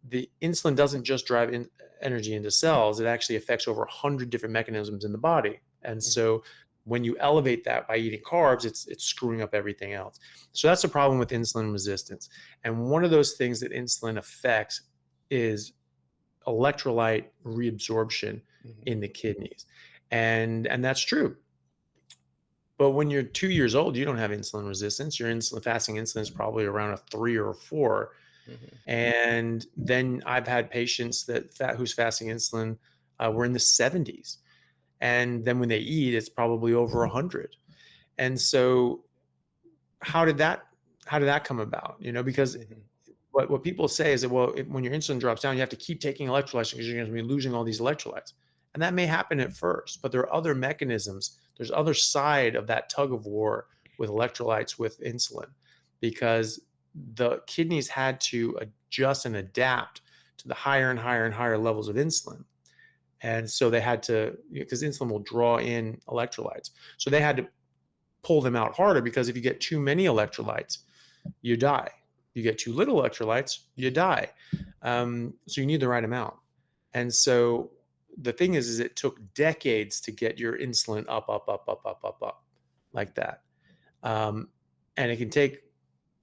the insulin doesn't just drive energy into cells. It actually affects over 100 different mechanisms in the body. And so when you elevate that by eating carbs, it's screwing up everything else. So that's the problem with insulin resistance. And one of those things that insulin affects is electrolyte reabsorption Hmm. in the kidneys. And that's true. But when you're 2 years old, you don't have insulin resistance. Your fasting insulin is probably around a 3 or 4. Hmm. And then I've had patients whose fasting insulin were in the 70s, and then when they eat, it's probably over 100. And so, how did that how did that come about? Because Hmm. what people say is that, well, when your insulin drops down, you have to keep taking electrolytes because you're going to be losing all these electrolytes, and that may happen at first, but there are other mechanisms. There's other side of that tug of war with electrolytes with insulin, because the kidneys had to adjust and adapt to the higher and higher and higher levels of insulin. And so they had to, because insulin will draw in electrolytes. So they had to pull them out harder, because if you get too many electrolytes, you die. You get too little electrolytes, you die. So you need the right amount. And so the thing is it took decades to get your insulin up, up, up, up, up, up, up, like that. Um, and it can take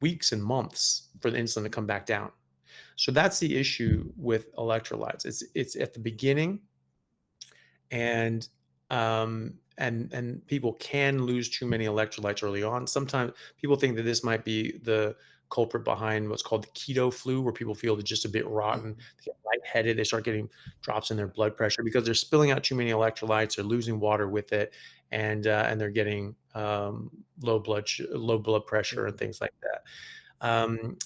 weeks and months for the insulin to come back down. So that's the issue with electrolytes. It's at the beginning, and people can lose too many electrolytes early on. Sometimes people think that this might be the culprit behind what's called the keto flu, where people feel they're just a bit rotten, Hmm. they get lightheaded, they start getting drops in their blood pressure because they're spilling out too many electrolytes, they're losing water with it, and they're getting low blood pressure and Hmm. things like that. Um,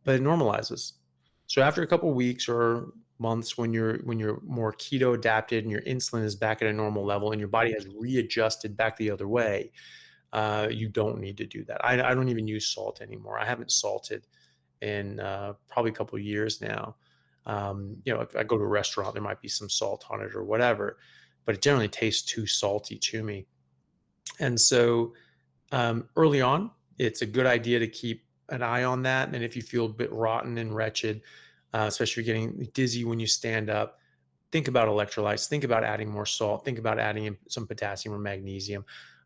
but it normalizes. So after a couple weeks or months, when you're more keto adapted and your insulin is back at a normal level and your body has readjusted back the other way, you don't need to do that. I don't even use salt anymore. I haven't salted in probably a couple of years now. If I go to a restaurant, there might be some salt on it or whatever, but it generally tastes too salty to me. And so early on, it's a good idea to keep an eye on that. And if you feel a bit rotten and wretched, especially if you're getting dizzy when you stand up, think about electrolytes, think about adding more salt, think about adding in some potassium or magnesium.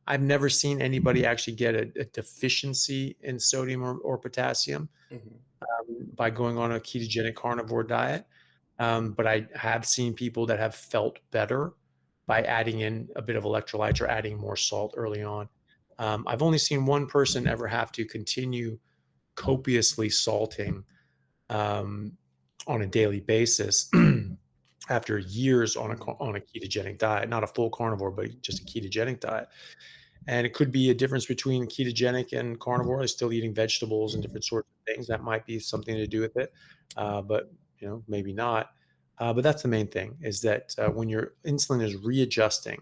I've never seen anybody actually get a deficiency in sodium or potassium Hmm. by going on a ketogenic carnivore diet. But I have seen people that have felt better by adding in a bit of electrolytes or adding more salt early on. I've only seen one person ever have to continue copiously salting um, on a daily basis after years on Hmm. a ketogenic diet, not a full carnivore, but just a ketogenic diet. And it could be a difference between ketogenic and carnivore. They're still eating vegetables and different sorts of things. That might be something to do with it, but maybe not. But that's the main thing is that when your insulin is readjusting,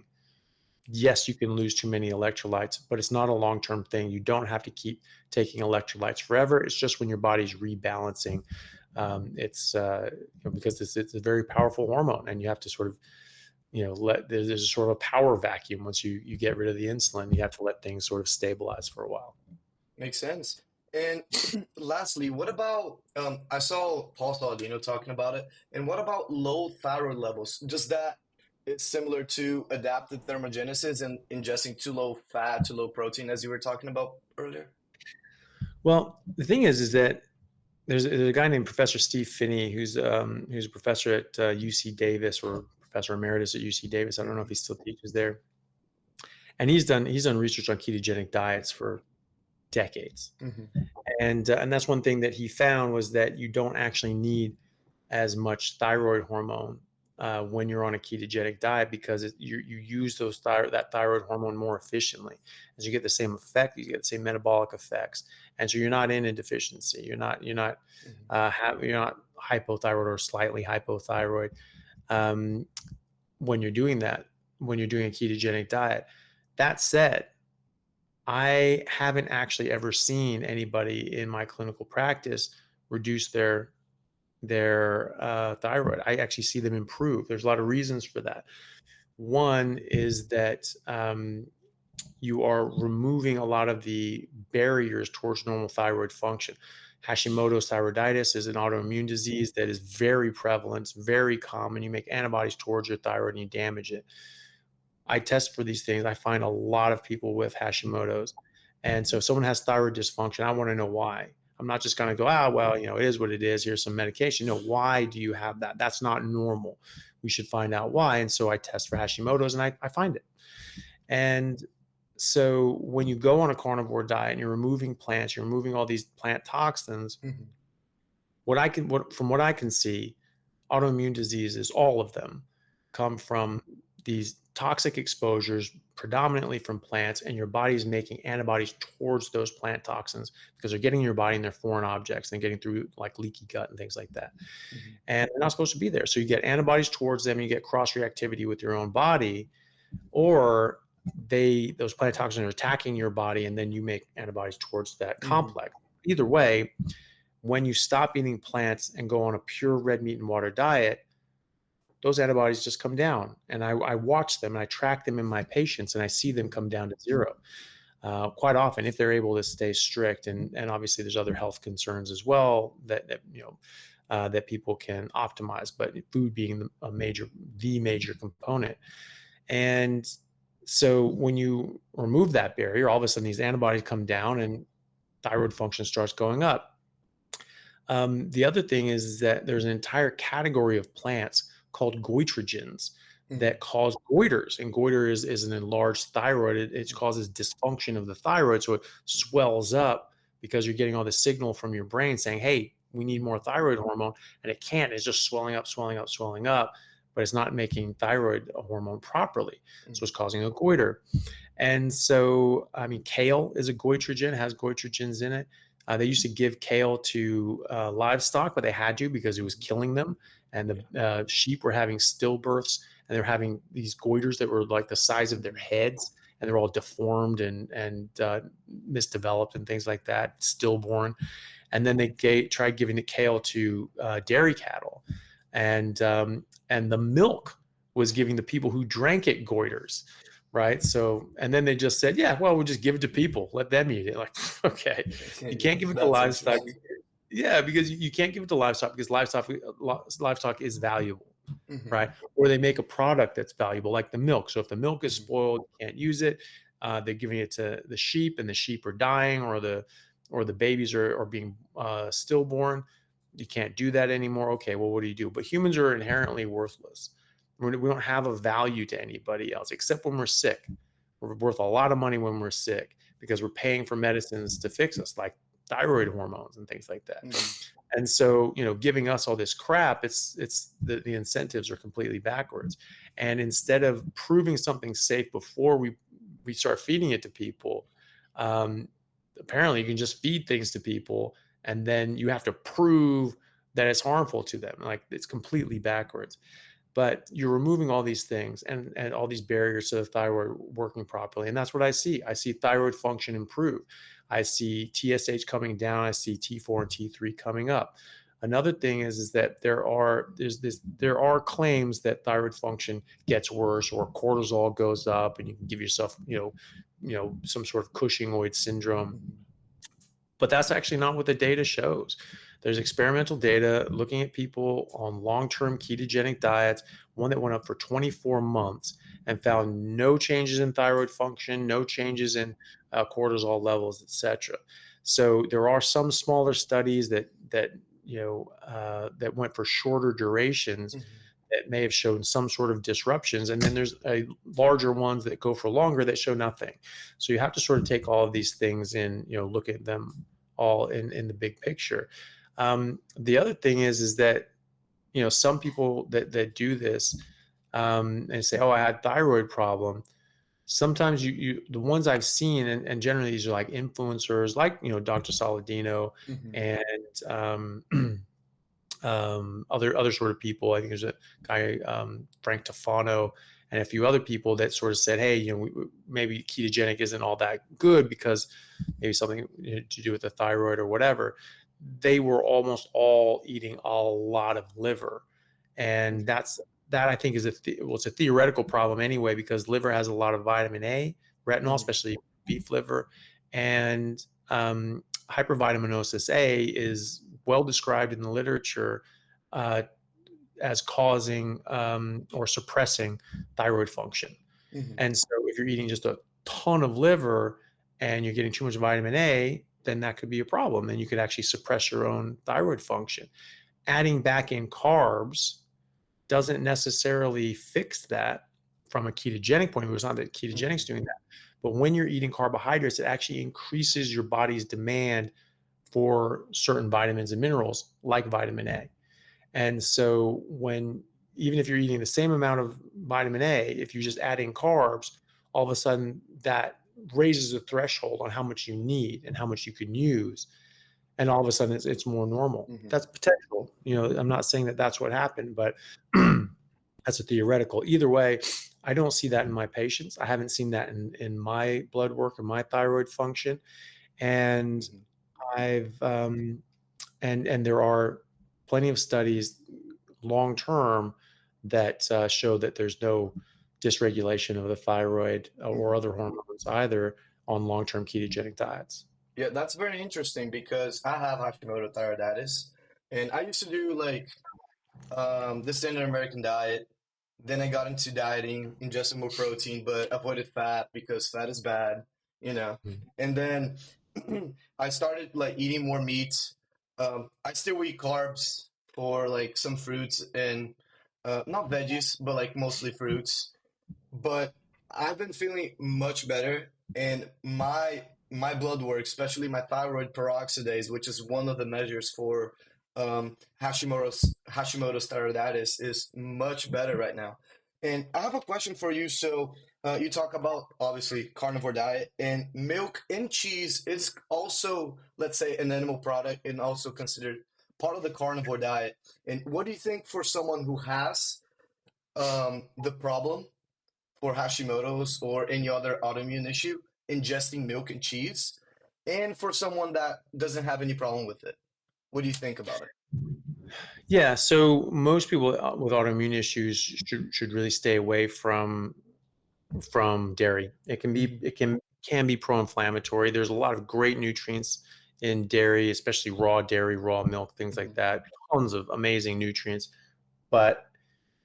yes, you can lose too many electrolytes, but it's not a long-term thing. You don't have to keep taking electrolytes forever. It's just when your body's rebalancing. Because it's a very powerful hormone, and you have to sort of there's a sort of a power vacuum once you get rid of the insulin. You have to let things sort of stabilize for a while. Makes sense. And lastly, what about I saw Paul Saladino talking about it, and what about low thyroid levels? Does that it's similar to adaptive thermogenesis and ingesting too low fat, too low protein, as you were talking about earlier? Well, the thing is that there's a guy named Professor Steve Phinney who's a professor at UC Davis, or professor emeritus at UC Davis. I don't know if he still teaches there, and he's done research on ketogenic diets for decades. Hmm. And that's one thing that he found was that you don't actually need as much thyroid hormone when you're on a ketogenic diet, because you use that thyroid hormone more efficiently, as you get the same effect, you get the same metabolic effects, and so you're not in a deficiency. Hmm. You're not hypothyroid or slightly hypothyroid um, when you're doing that, when you're doing a ketogenic diet. That said, I haven't actually ever seen anybody in my clinical practice reduce their thyroid. I actually see them improve. There's a lot of reasons for that. One is that you are removing a lot of the barriers towards normal thyroid function. Hashimoto's thyroiditis is an autoimmune disease that is very prevalent, it's very common. You make antibodies towards your thyroid and you damage it. I test for these things. I find a lot of people with Hashimoto's. And so if someone has thyroid dysfunction, I want to know why. I'm not just going to go, well, it is what it is. Here's some medication. No, why do you have that? That's not normal. We should find out why. And so I test for Hashimoto's and I find it. And so when you go on a carnivore diet and you're removing plants, you're removing all these plant toxins, Hmm. from what I can see, autoimmune diseases, all of them, come from these toxic exposures, predominantly from plants, and your body's making antibodies towards those plant toxins because they're getting in your body and they're foreign objects and getting through like leaky gut and things like that. Hmm. And they're not supposed to be there. So you get antibodies towards them, you get cross reactivity with your own body, or those plant toxins are attacking your body and then you make antibodies towards that Hmm. complex. Either way, when you stop eating plants and go on a pure red meat and water diet, those antibodies just come down. And I watch them and I track them in my patients and I see them come down to zero quite often if they're able to stay strict. And obviously there's other health concerns as well that people can optimize, but food being the major component. And so when you remove that barrier, all of a sudden these antibodies come down and thyroid function starts going up. The other thing is that there's an entire category of plants called goitrogens that Hmm. cause goiters, and goiter is an enlarged thyroid. It causes dysfunction of the thyroid, so it swells up because you're getting all the signal from your brain saying, "Hey, we need more thyroid hormone," and it can't. It's just swelling up, swelling up, swelling up, but it's not making thyroid hormone properly, so it's causing a goiter. And so, I mean, kale is a goitrogen, has goitrogens in it. They used to give kale to livestock, but they had to because it was Mhm. killing them. And Yeah. the sheep were having stillbirths, and they're having these goiters that were like the size of their Mhm. heads, and they're all deformed and misdeveloped and things like that, stillborn. And then they tried giving the kale to dairy cattle, and the milk was giving the people who drank it goiters, right? So, and then they just said, yeah, well, we'll just give it to people, let them eat it. Like, okay, you can't give it to That's livestock. interesting. Yeah, because you can't give it to livestock because livestock is valuable, Hmm. right? Or they make a product that's valuable, like the milk. So if the milk is Hmm. spoiled, you can't use it. They're giving it to the sheep, and the sheep are dying, or the babies are being stillborn. You can't do that anymore. Okay, well, what do you do? But humans are inherently worthless. We don't have a value to anybody else except when we're sick. We're worth a lot of money when we're sick because we're paying for medicines to fix us, like thyroid hormones and things like that. Hmm. And so, giving us all this crap, it's the incentives are completely backwards. And instead of proving something safe before we start feeding it to people, um, apparently you can just feed things to people, and then you have to prove that it's harmful to them. Like, it's completely backwards. But you're removing all these things and all these barriers to the thyroid working properly. And that's what I see thyroid function improve. I see TSH coming down. I see T4 and T3 coming up. Another thing is that there are claims that thyroid function gets worse, or cortisol goes up, and you can give yourself some sort of Cushingoid syndrome. Hmm. But that's actually not what the data shows. There's experimental data looking at people on long-term ketogenic diets, one that went up for 24 months and found no changes in thyroid function, no changes in cortisol levels, etc. So there are some smaller studies that went for shorter durations Hmm. that may have shown some sort of disruptions, and then there's larger ones that go for longer that show nothing. So you have to sort of take all of these things in, look at them all in the big picture. The other thing is that some people that do this and say, "Oh, I had thyroid problem." Sometimes the ones I've seen, and generally these are like influencers, like Dr. Saladino Hmm. and other sort of people. I think there's a guy, Frank Tofano, and a few other people that sort of said, "Hey, maybe ketogenic isn't all that good because maybe something to do with the thyroid or whatever." They were almost all eating a lot of liver, and that I think is it's a theoretical problem anyway, because liver has a lot of vitamin A, retinol, Hmm. especially beef liver, and hypervitaminosis A is well described in the literature uh, as causing or suppressing thyroid function. Hmm. And so, if you're eating just a ton of liver and you're getting too much vitamin A, then that could be a problem. And you could actually suppress your own thyroid function. Adding back in carbs doesn't necessarily fix that from a ketogenic point of view. It's not that Hmm. ketogenic's doing that. But when you're eating carbohydrates, it actually increases your body's demand for certain vitamins and minerals like vitamin A. And so even if you're eating the same amount of vitamin A, if you just add in carbs, all of a sudden that raises the threshold on how much you need and how much you can use. And all of a sudden it's more normal. Hmm. That's potential. I'm not saying that that's what happened, but that's a theoretical. Either way, I don't see that in my patients. I haven't seen that in my blood work and my thyroid function. And Hmm. I've and there are plenty of studies long term that show that there's no dysregulation of the thyroid or Hmm. other hormones either on long term ketogenic diets. Yeah, that's very interesting because I have Hashimoto thyroiditis, and I used to do like the standard American diet. Then I got into dieting, ingested more protein, but avoided fat because fat is bad, you know. Mhm. And then I started like eating more meat. I still eat carbs for like some fruits and not veggies, but like mostly fruits. But I've been feeling much better, and my blood work, especially my thyroid peroxidase, which is one of the measures for Hashimoto's thyroiditis, is much better right now. And I have a question for you. So you talk about obviously carnivore diet, and milk and cheese is also, let's say, an animal product and also considered part of the carnivore diet. And what do you think for someone who has the problem for Hashimoto's or any other autoimmune issue, ingesting milk and cheese, and for someone that doesn't have any problem with it? What do you think about it? Yeah, so most people with autoimmune issues should really stay away from dairy. Hmm. It can be pro-inflammatory. There's a lot of great nutrients in dairy, especially raw dairy, raw milk, things like Hmm. that. Tons of amazing nutrients, but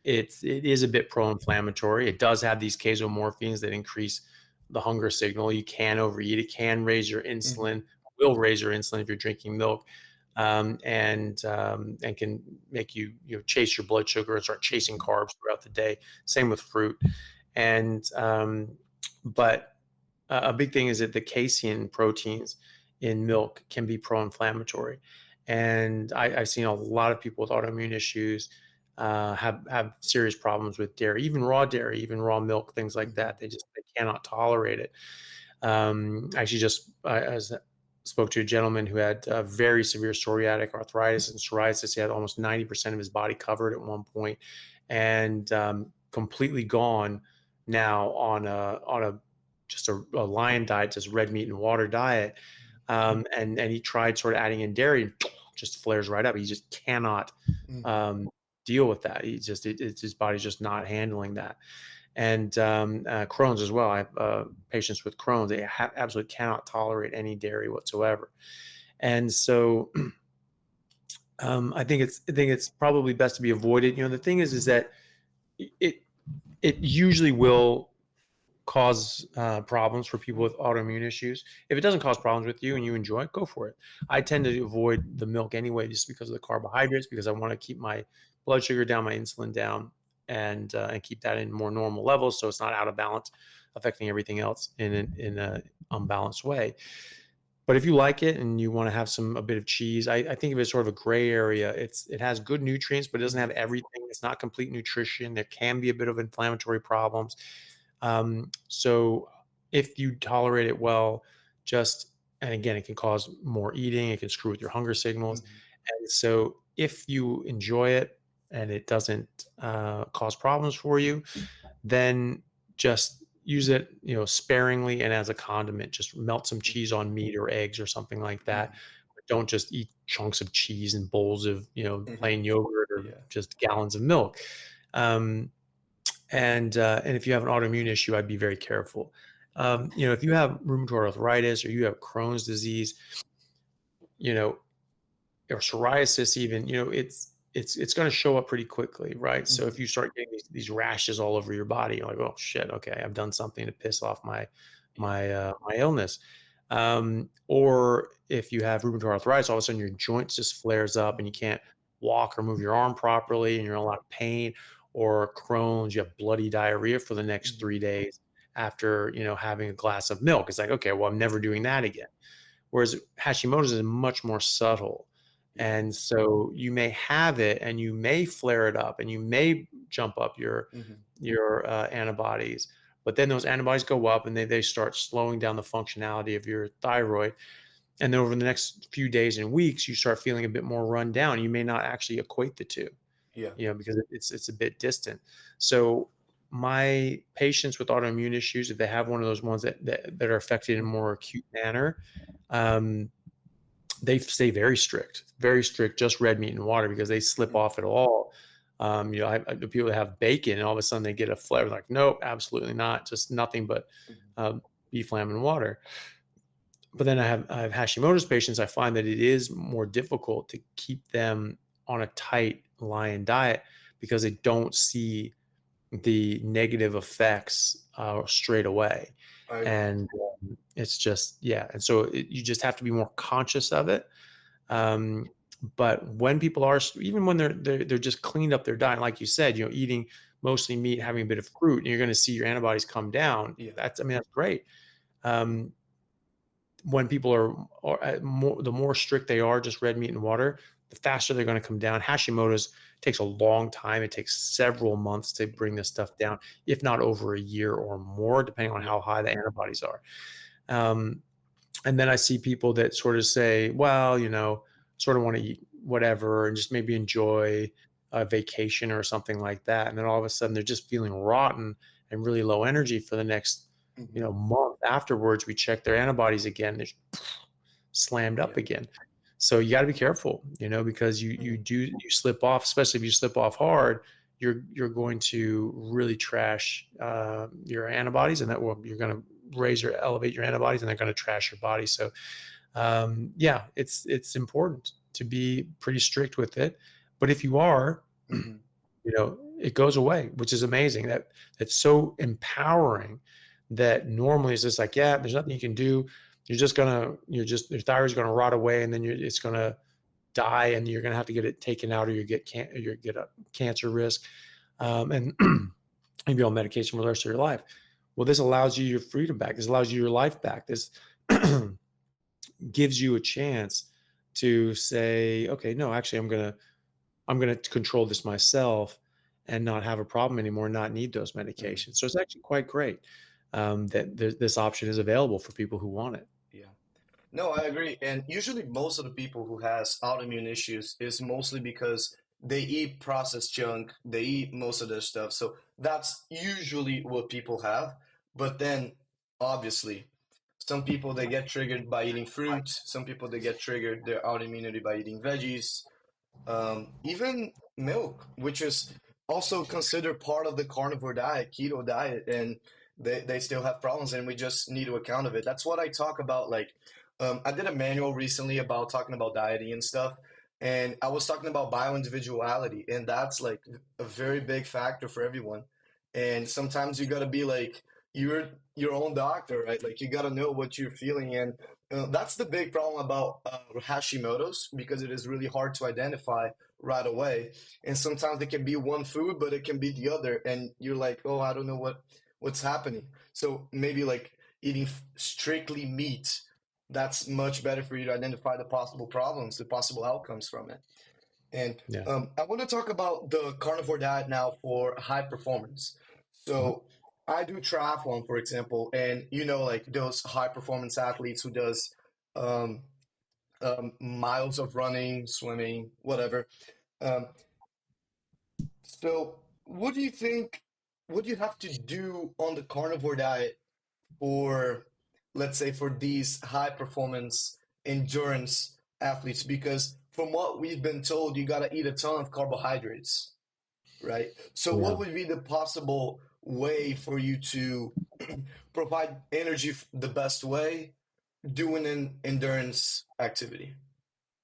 it is a bit pro-inflammatory. It does have these casomorphines that increase the hunger signal. You can overeat. It can raise your Hmm. insulin. Will raise your insulin if you're drinking milk, and can make you chase your blood sugar and start chasing carbs throughout the day. Same with fruit, and but a big thing is that the casein proteins in milk can be pro-inflammatory, and I've seen a lot of people with autoimmune issues have serious problems with dairy, even raw milk, things like Hmm. that. They cannot tolerate it. Actually, spoke to a gentleman who had very severe psoriatic arthritis and psoriasis. He had almost 90% of his body covered at one point, and completely gone now on a just a lion diet, just red meat and water diet. And he tried sort of adding in dairy, and just flares right up. He just cannot Hmm. um, deal with that. His body's just not handling that. And Crohn's as well. I have patients with Crohn's. They absolutely cannot tolerate any dairy whatsoever. And so I think it's probably best to be avoided. The thing is that it it usually will cause problems for people with autoimmune issues. If it doesn't cause problems with you and you enjoy it, go for it. I tend to avoid the milk anyway, just because of the carbohydrates, because I want to keep my blood sugar down, my insulin down, and keep that in more normal levels, so it's not out of balance, affecting everything else in a unbalanced way. But if you like it and you want to have a bit of cheese, I think of it as sort of a gray area. It has good nutrients, but it doesn't have Hmm. everything. It's not complete nutrition. There can be a bit of inflammatory problems. So if you tolerate it well, and again, it can cause more eating, it can screw with your hunger signals. Hmm. And so if you enjoy it and it doesn't cause problems for you, then just use it, sparingly and as a condiment. Just melt some cheese on meat or eggs or something like that. Hmm. But don't just eat chunks of cheese and bowls of, Hmm. plain yogurt or Yeah. just gallons of milk. Um, and if you have an autoimmune issue, I'd be very careful. If you have rheumatoid arthritis or you have Crohn's disease, you know, or psoriasis, even, it's going to show up pretty quickly, right? So if Hmm. you start getting these rashes all over your body, you're like, oh shit, okay, I've done something to piss off Yeah. my illness. Or if you have rheumatoid arthritis, all of a sudden your joints just flares up and you can't walk or move your arm properly, and you're in a lot of pain. Or Crohn's, you have bloody diarrhea for the next Hmm. 3 days after having a glass of milk. It's like, okay, well, I'm never doing that again. Whereas Hashimoto's is much more subtle. Yeah. And so you may have it and you may flare it up and you may jump up Hmm. your antibodies, but then those antibodies go up and they start slowing down the functionality of your thyroid. And then over the next few days and weeks, you start feeling a bit more run down. You may not actually equate the two, Yeah. because it's a bit distant. So my patients with autoimmune issues, if they have one of those ones that are affected in a Hmm. more acute manner, um, they stay very strict, just red meat and water, because they slip Hmm. off at all. I the people that have bacon and all of a sudden they get a flare, like, nope, absolutely not, just nothing but Hmm. beef, lamb, and water. But then I have Hashimoto's patients. I find that it is more difficult to keep them on a tight lion diet because they don't see the negative effects straight away. I agree. And it's just, yeah. And so you just have to be more conscious of it. Um, but when people are, even when they're just cleaned up their diet, like you said, eating mostly meat, having a bit of fruit, and you're going to see your antibodies come down. Yeah. That's great. When people are more, the more strict they are, just red meat and water, the faster they're going to come down. Hashimoto's takes a long time. It takes several months to bring this stuff down, if not over a year or more, depending on Yeah. how high the antibodies are. Um, and then I see people that sort of say, well, sort of want to eat whatever and just maybe enjoy a vacation or something like that. And then all of a sudden they're just feeling rotten and really low energy for the next, Hmm. month afterwards. We check their antibodies again. They're slammed up Yeah. again. So you got to be careful, because Hmm. you slip off, especially if you slip off hard, you're going to really trash your antibodies, and you're going to elevate your antibodies, and they're going to trash your body. So yeah, it's important to be pretty strict with it. But if you are, Hmm. it goes away, which is amazing. That's so empowering that normally it's just like, yeah, there's nothing you can do. Your thyroid's gonna rot away, and then it's gonna die, and you're gonna have to get it taken out, or you get a cancer risk, and and be on medication for the rest of your life. Well, this allows you your freedom back. This allows you your life back. This gives you a chance to say, okay, no, actually, I'm gonna control this myself and not have a problem anymore, not need those Hmm. medications. So it's actually quite great that this option is available for people who want it. Yeah. No, I agree. And usually most of the people who has autoimmune issues is mostly because they eat processed junk, they eat most of their stuff. So that's usually what people have. But then obviously some people they get triggered by eating fruit, some people they get triggered their autoimmunity by eating veggies, even milk, which is also considered part of the carnivore diet, keto diet, and they still have problems, and we just need to account of it. That's what I talk about. Like, I did a manual recently about talking about dieting and stuff, and I was talking about bio-individuality, and that's like a very big factor for everyone. And sometimes you gotta be like you're your own doctor, right? Like you gotta know what you're feeling, and that's the big problem about Hashimoto's because it is really hard to identify right away. And sometimes it can be one food, but it can be the other, and you're like, oh, I don't know what's happening. So maybe like eating strictly meat, that's much better for you to identify the possible problems, the possible outcomes from it. And Yeah. I want to talk about the carnivore diet now for high performance. Mhm. So I do triathlon, for example, and like those high performance athletes who does um, miles of running, swimming, whatever. Um, so what do you think? What do you have to do on the carnivore diet for, let's say, for these high performance endurance athletes? Because from what we've been told, you got to eat a ton of carbohydrates, right? So what Yeah. would be the possible way for you to provide energy the best way doing an endurance activity?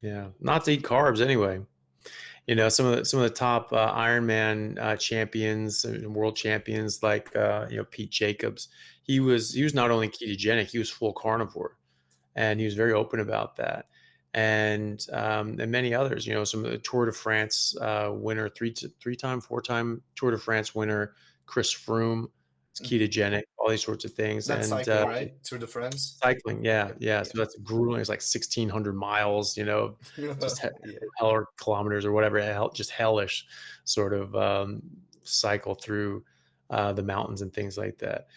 Yeah. Not to eat carbs anyway. Some of the top Ironman champions and world champions, like Pete Jacobs. He was not only ketogenic, he was full carnivore, and he was very open about that. And many others, some of the Tour de France winner, three-time, four-time Tour de France winner, Chris Froome, is Mhm. ketogenic, all these sorts of things, That's and cycling, right? Tour de France. cycling, yeah, Yeah, yeah. yeah, So that's grueling. It's like 1,600 miles, just yeah. hell or kilometers or whatever, just hellish sort of cycle through the mountains and things like that.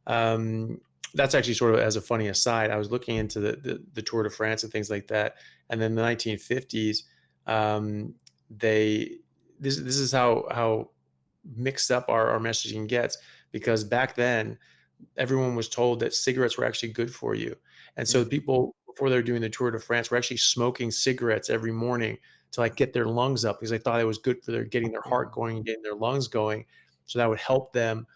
Um, that's actually sort of as a funny aside. I was looking into the Tour de France and things like that, and then the 1950s, they this is how mixed up our messaging gets, because back then everyone was told that cigarettes were actually good for you. And so Hmm. people, before they're doing the Tour de France, were actually smoking cigarettes every morning to like get their lungs up, because they thought it was good for their getting their heart Hmm. going and getting their lungs going. So that would help them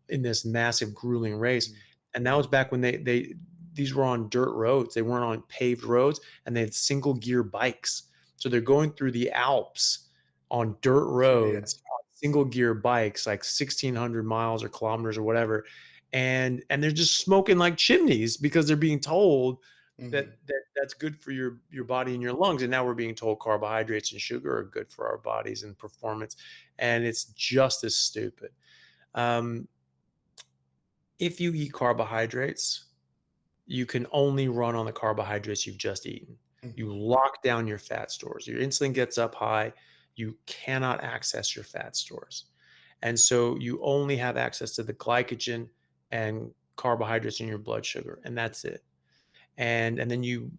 in this massive grueling race. And that was back when these were on dirt roads. They weren't on paved roads, and they had single gear bikes. So they're going through the Alps on dirt Yeah. roads, on single gear bikes, like 1,600 miles or kilometers or whatever, and they're just smoking like chimneys because they're being told that, Hmm. that's good for your body and your lungs. And now we're being told carbohydrates and sugar are good for our bodies and performance, and it's just as stupid. um, if you eat carbohydrates, you can only run on the carbohydrates you've just eaten. Mhm. You lock down your fat stores. Your insulin gets up high. You cannot access your fat stores. And so you only have access to the glycogen and carbohydrates in your blood sugar, and that's it. And then you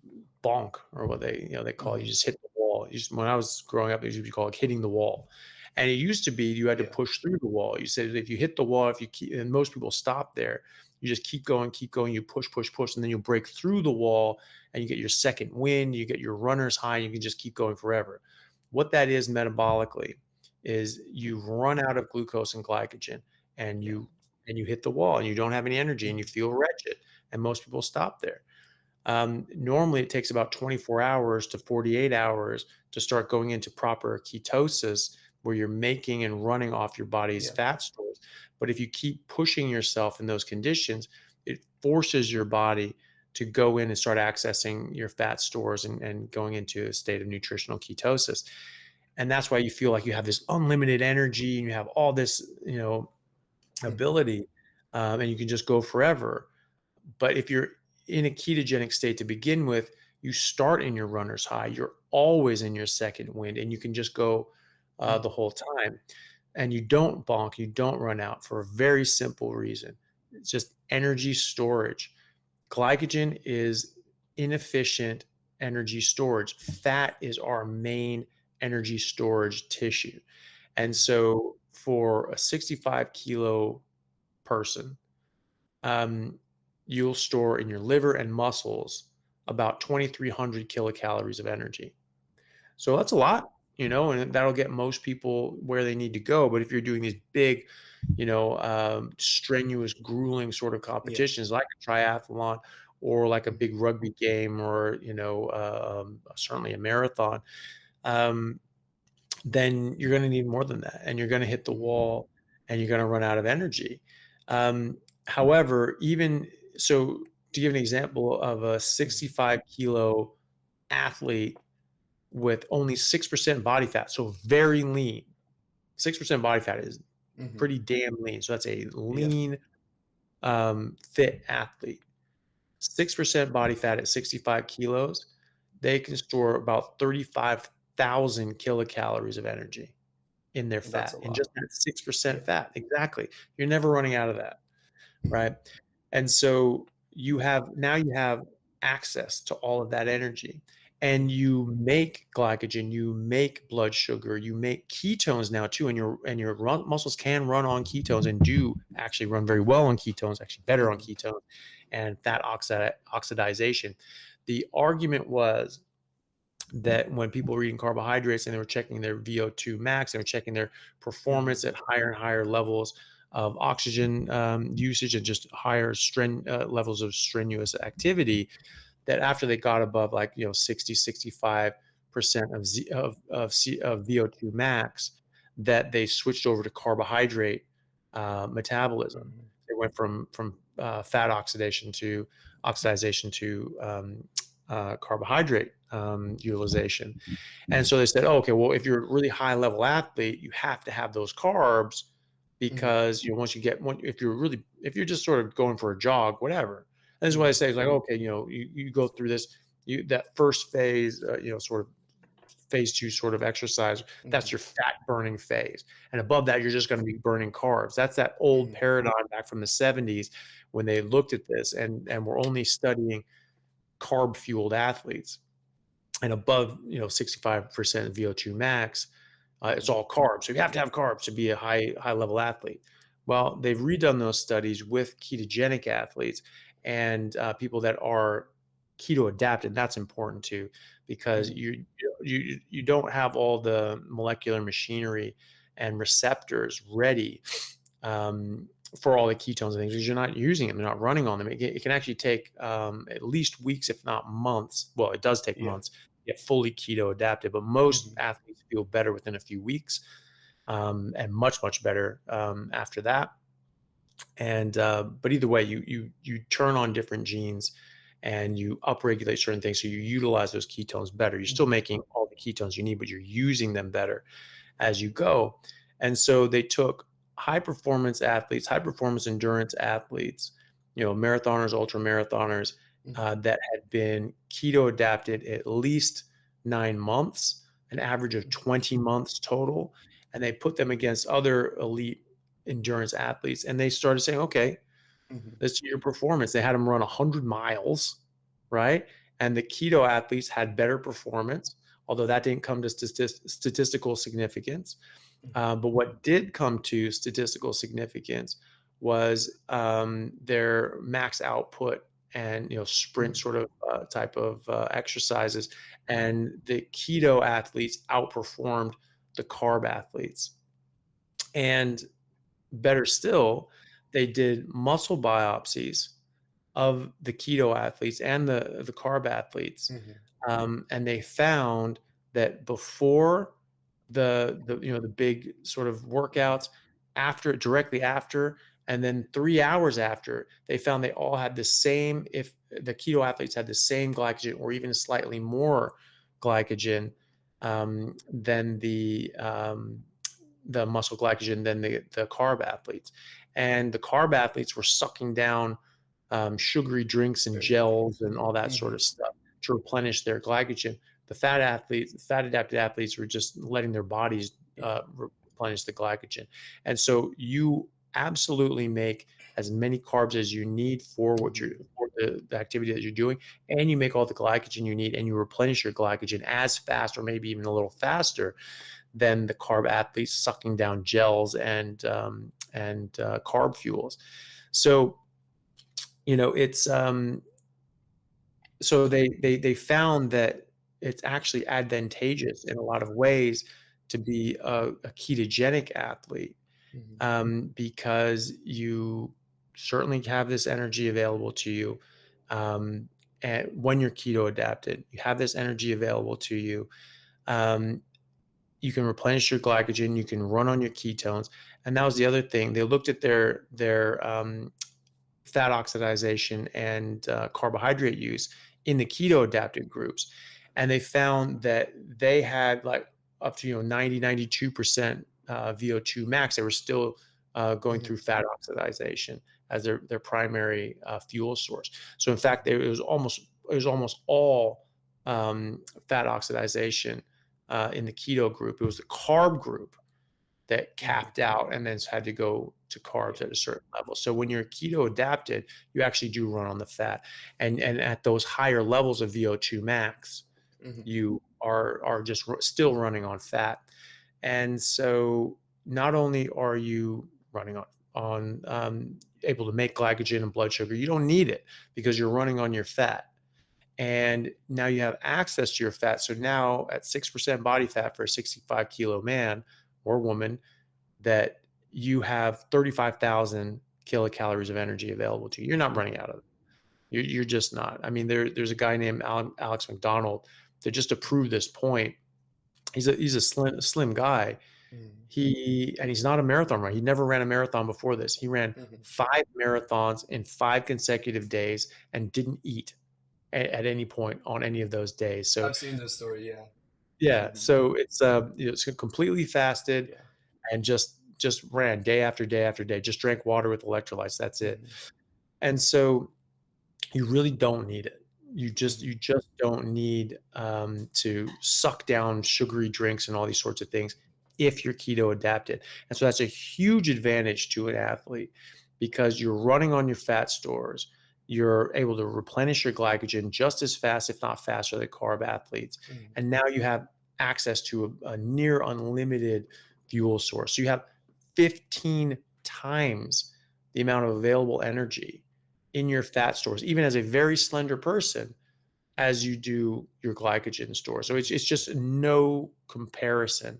bonk, or what they call it, you Mhm. just hit the wall. When I was growing up, it used to be called hitting the wall. And it used to be you had to Yeah. push through the wall. You said if you hit the wall, if you keep, and most people stop there, you just keep going, you push, push, push, and then you'll break through the wall and you get your second wind, you get your runner's high, and you can just keep going forever. What that is metabolically is you Mhm. run out of glucose and glycogen, and Yeah. you hit the wall and you don't have any energy and you Mhm. feel wretched. And most people stop there. Normally, it takes about 24 hours to 48 hours to start going into proper ketosis, where you're making and running off your body's Yeah. fat stores. But if you keep pushing yourself in those conditions, it forces your body to go in and start accessing your fat stores and going into a state of nutritional ketosis. And that's why you feel like you have this unlimited energy and you have all this, Mhm. ability, and you can just go forever. But if you're in a ketogenic state to begin with, you start in your runner's high. You're always in your second wind, and you can just go the Mhm. whole time. And you don't bonk, you don't run out for a very simple reason. It's just energy storage. Glycogen is inefficient energy storage. Fat is our main energy storage tissue. And Mhm. so for a 65-kilo person, um, you'll store in your liver and muscles about 2,300 kilocalories of energy. So that's a lot, and that'll get most people where they need to go. But if you're doing these big, strenuous, grueling sort of Yeah. competitions like a triathlon or like a Mhm. big rugby game or, certainly a marathon, um, then you're going to need more than that. And you're going to hit the Mhm. wall and you're going to run out of energy. Um, However, even so, to give an example of a Mhm. 65-kilo athlete with only 6% body fat, so very lean. 6% body fat is Mhm. pretty damn lean. So that's a Yeah. lean, fit athlete. 6% body fat at 65 kilos, they can store about 35,000 kilocalories of energy in their That's fat, a in lot. just that 6% Yeah. fat. Exactly. You're never running out of that, right? And so you have access to all of that energy, and Mhm. you make glycogen, you make blood sugar, you make ketones now too, and your muscles can run on ketones and do actually run very well on ketones, actually better on Mhm. ketones and oxidization. The argument was that when people were eating carbohydrates and they were checking their VO2 max, they were checking their performance Mhm. at higher and higher levels of oxygen usage and just higher levels of strenuous activity, that after they got above, like, 60, 65% of VO2 max, that they switched over to carbohydrate metabolism. Mhm. They went from fat oxidization to carbohydrate utilization. And so they said, oh, okay, well, if you're a really high level athlete, you have to have those carbs Mhm. because, if you're just sort of going for a jog, whatever. And this is what I Mhm. say is like, okay, you go through this, that first phase, sort of phase two sort of exercise, that's Mhm. your fat burning phase. And above that, you're just going to be burning carbs. That's that old Mhm. paradigm back from the 70s when they looked at this and were only studying carb fueled athletes and above 65% VO2 max, it's Mhm. all carbs. So you have to have carbs to be a high level athlete. Well, they've redone those studies with ketogenic athletes and people that are keto adapted. That's important too, because Mhm. you don't have all the molecular machinery and receptors ready, um, for all the ketones and things, because you're not using them, you're not running on them. It can actually take at least weeks, if not months. Well, it does take Yeah. months to get fully keto adapted, but most Mhm. athletes feel better within a few weeks, and much better after that. And but either way, you turn on different genes and you upregulate certain things, so you utilize those ketones better. You're still Mhm. making all the ketones you need, but you're using them better as you go. And so they took high performance athletes, high performance endurance athletes, marathoners, ultra marathoners, Mhm. that had been keto adapted at least 9 months, an average of 20 months total. And they put them against other elite endurance athletes. And they started saying, okay, Mhm. let's see your performance. They had them run 100 miles, right? And the keto athletes had better performance, although that didn't come to statistical significance. Mhm. But what did come to statistical significance was their max output and sprint Mhm. sort of type of exercises, and the keto athletes outperformed the carb athletes. And better still, they did muscle biopsies of the keto athletes and the carb athletes, Mhm. and they found that before the big sort of workouts, after, directly after, and then 3 hours after, they found they all had the same. If the keto athletes had the same glycogen or even slightly more glycogen than the muscle glycogen than the carb athletes, and the carb athletes were sucking down sugary drinks and gels and all that sort Mhm. of stuff to replenish their glycogen. The fat athletes, fat adapted athletes, were just letting their bodies Mhm. replenish the glycogen. And so you absolutely make as many carbs as you need for what Mhm. you're for the activity that you're doing, and you make all the glycogen you need, and you replenish your glycogen as fast or maybe even a little faster than the carb athletes sucking down gels and carb fuels. So it's so they found that it's actually advantageous in a lot of ways to be a ketogenic athlete, Mhm. because you certainly have this energy available to you, um, and when you're keto adapted, you have this energy available to you. Um, you can replenish your glycogen, you can run on your ketones, and that was the other thing. They looked at their fat oxidation and carbohydrate use in the keto adapted groups. And they found that they had like up to 90-92% VO2 max. They were still going Mhm. through fat oxidation as their primary fuel source. So in fact, it was almost all fat oxidation in the keto group. It was the carb group that Mhm. capped out and then had to go to carbs at a certain level. So when you're keto adapted, you actually do run on the fat. And at those higher levels of VO2 max, Mhm. you are just still running on fat. And so not only are you running on able to make glycogen and blood sugar, you don't need it because you're running on your fat. And now you have access to your fat. So now at 6% body fat for a 65 kilo man or woman, that you have 35,000 kilocalories of energy available to you. You're not running Mhm. out of it. You're just not. I mean, there's a guy named Alex McDonald that just to prove this point. He's a slim guy. Mhm. He's not a marathon runner. He never ran a marathon before this. He ran Mhm. 5 marathons in 5 consecutive days and didn't eat at any point on any of those days. So I've seen this story, yeah. yeah, Mhm. so it's completely fasted Yeah. and just ran day after day after day, just drank water with electrolytes, that's it. Mhm. And so you really don't need it. You just Mhm. you just don't need to suck down sugary drinks and all these sorts of things if you're keto adapted. And so that's a huge advantage to an athlete because you're running on your fat stores. You're able to replenish your glycogen just as fast, if not faster, than carb athletes. Mhm. And now you have access to a near unlimited fuel source. So you have 15 times the amount of available energy in your fat stores, even as a very slender person, as you do your glycogen store. So it's just no comparison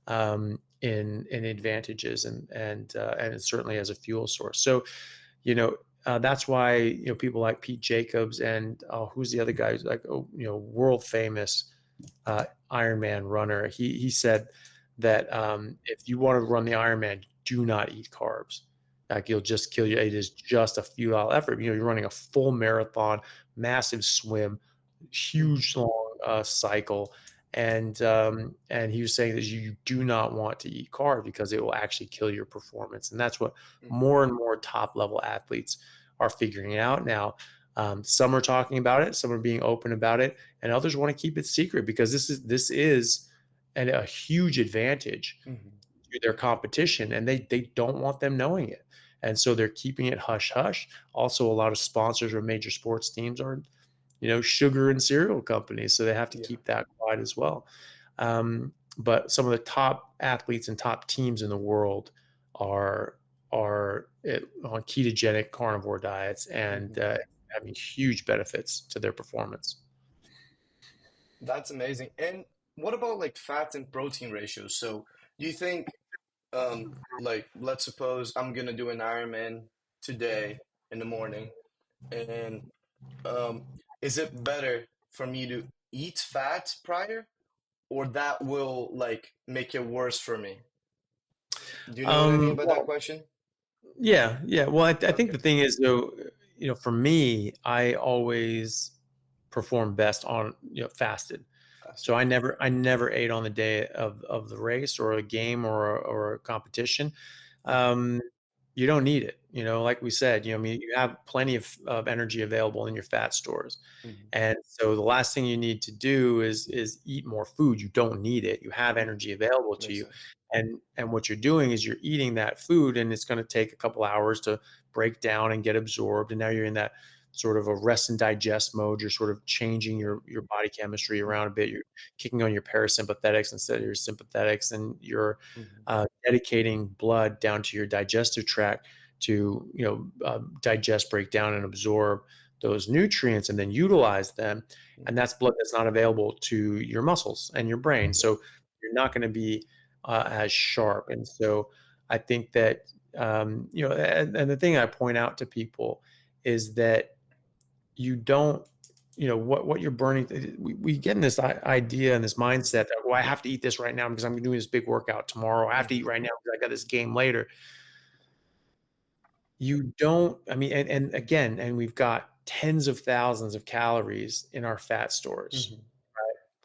in advantages and it's certainly as a fuel source. So that's why people like Pete Jacobs and who's the other guy who's like world famous Ironman runner. He said that if you want to run the Ironman, do not eat carbs. Like you'll just kill you. It is just a futile effort. You're running a full marathon, massive swim, Mhm. huge long cycle, and he was saying that you do not want to eat carbs because it will actually kill your performance. And that's what Mhm. more and more top level athletes are figuring out now. Some are talking about it, some are being open about it, and others want to keep it secret because this is a huge advantage Hmm. to their competition, and they don't want them knowing it. And so they're keeping it hush hush. Also, a lot of sponsors of major sports teams are, sugar and cereal companies, so they have to Yeah. keep that quiet as well. But some of the top athletes and top teams in the world are on ketogenic carnivore diets and Hmm. having huge benefits to their performance. That's amazing. And what about like fat and protein ratios? So do you think, like, let's suppose I'm gonna do an Ironman today in the morning, and um, is it better for me to eat fat prior, or that will like make it worse for me? Do you know what I mean by that Well, question? yeah, yeah. Well, I think Okay. the thing is though, for me, I always perform best on fasted. So Fasted. I never ate on the day of the race or a game or a competition. Hmm. Um, you don't need it. Like we said, I mean, you have plenty of energy available in your fat stores. Hmm. And so the last thing you need to do is eat more food. You don't need it. You have Hmm. energy available to Makes you. sense. And what you're doing is you're eating that food and it's going to take a couple hours to break down and get absorbed. And now you're in that sort of a rest and digest mode. You're sort of changing your body chemistry around a bit. You're kicking on your parasympathetics instead of your sympathetics, and you're Hmm. dedicating blood down to your digestive tract to digest, break down, and absorb those nutrients, and then utilize them. And Hmm. that's blood that's not available to your muscles and your brain, Yeah. so you're not going to be as sharp. And so I think that and the thing I point out to people is that you don't what you're burning. We get in this idea and this mindset that, well, I have to eat this right now because I'm doing this big workout tomorrow. I have to eat Hmm. right now because I got this game later. You don't, I mean, and again, and we've got tens of thousands of calories in our fat stores, Hmm.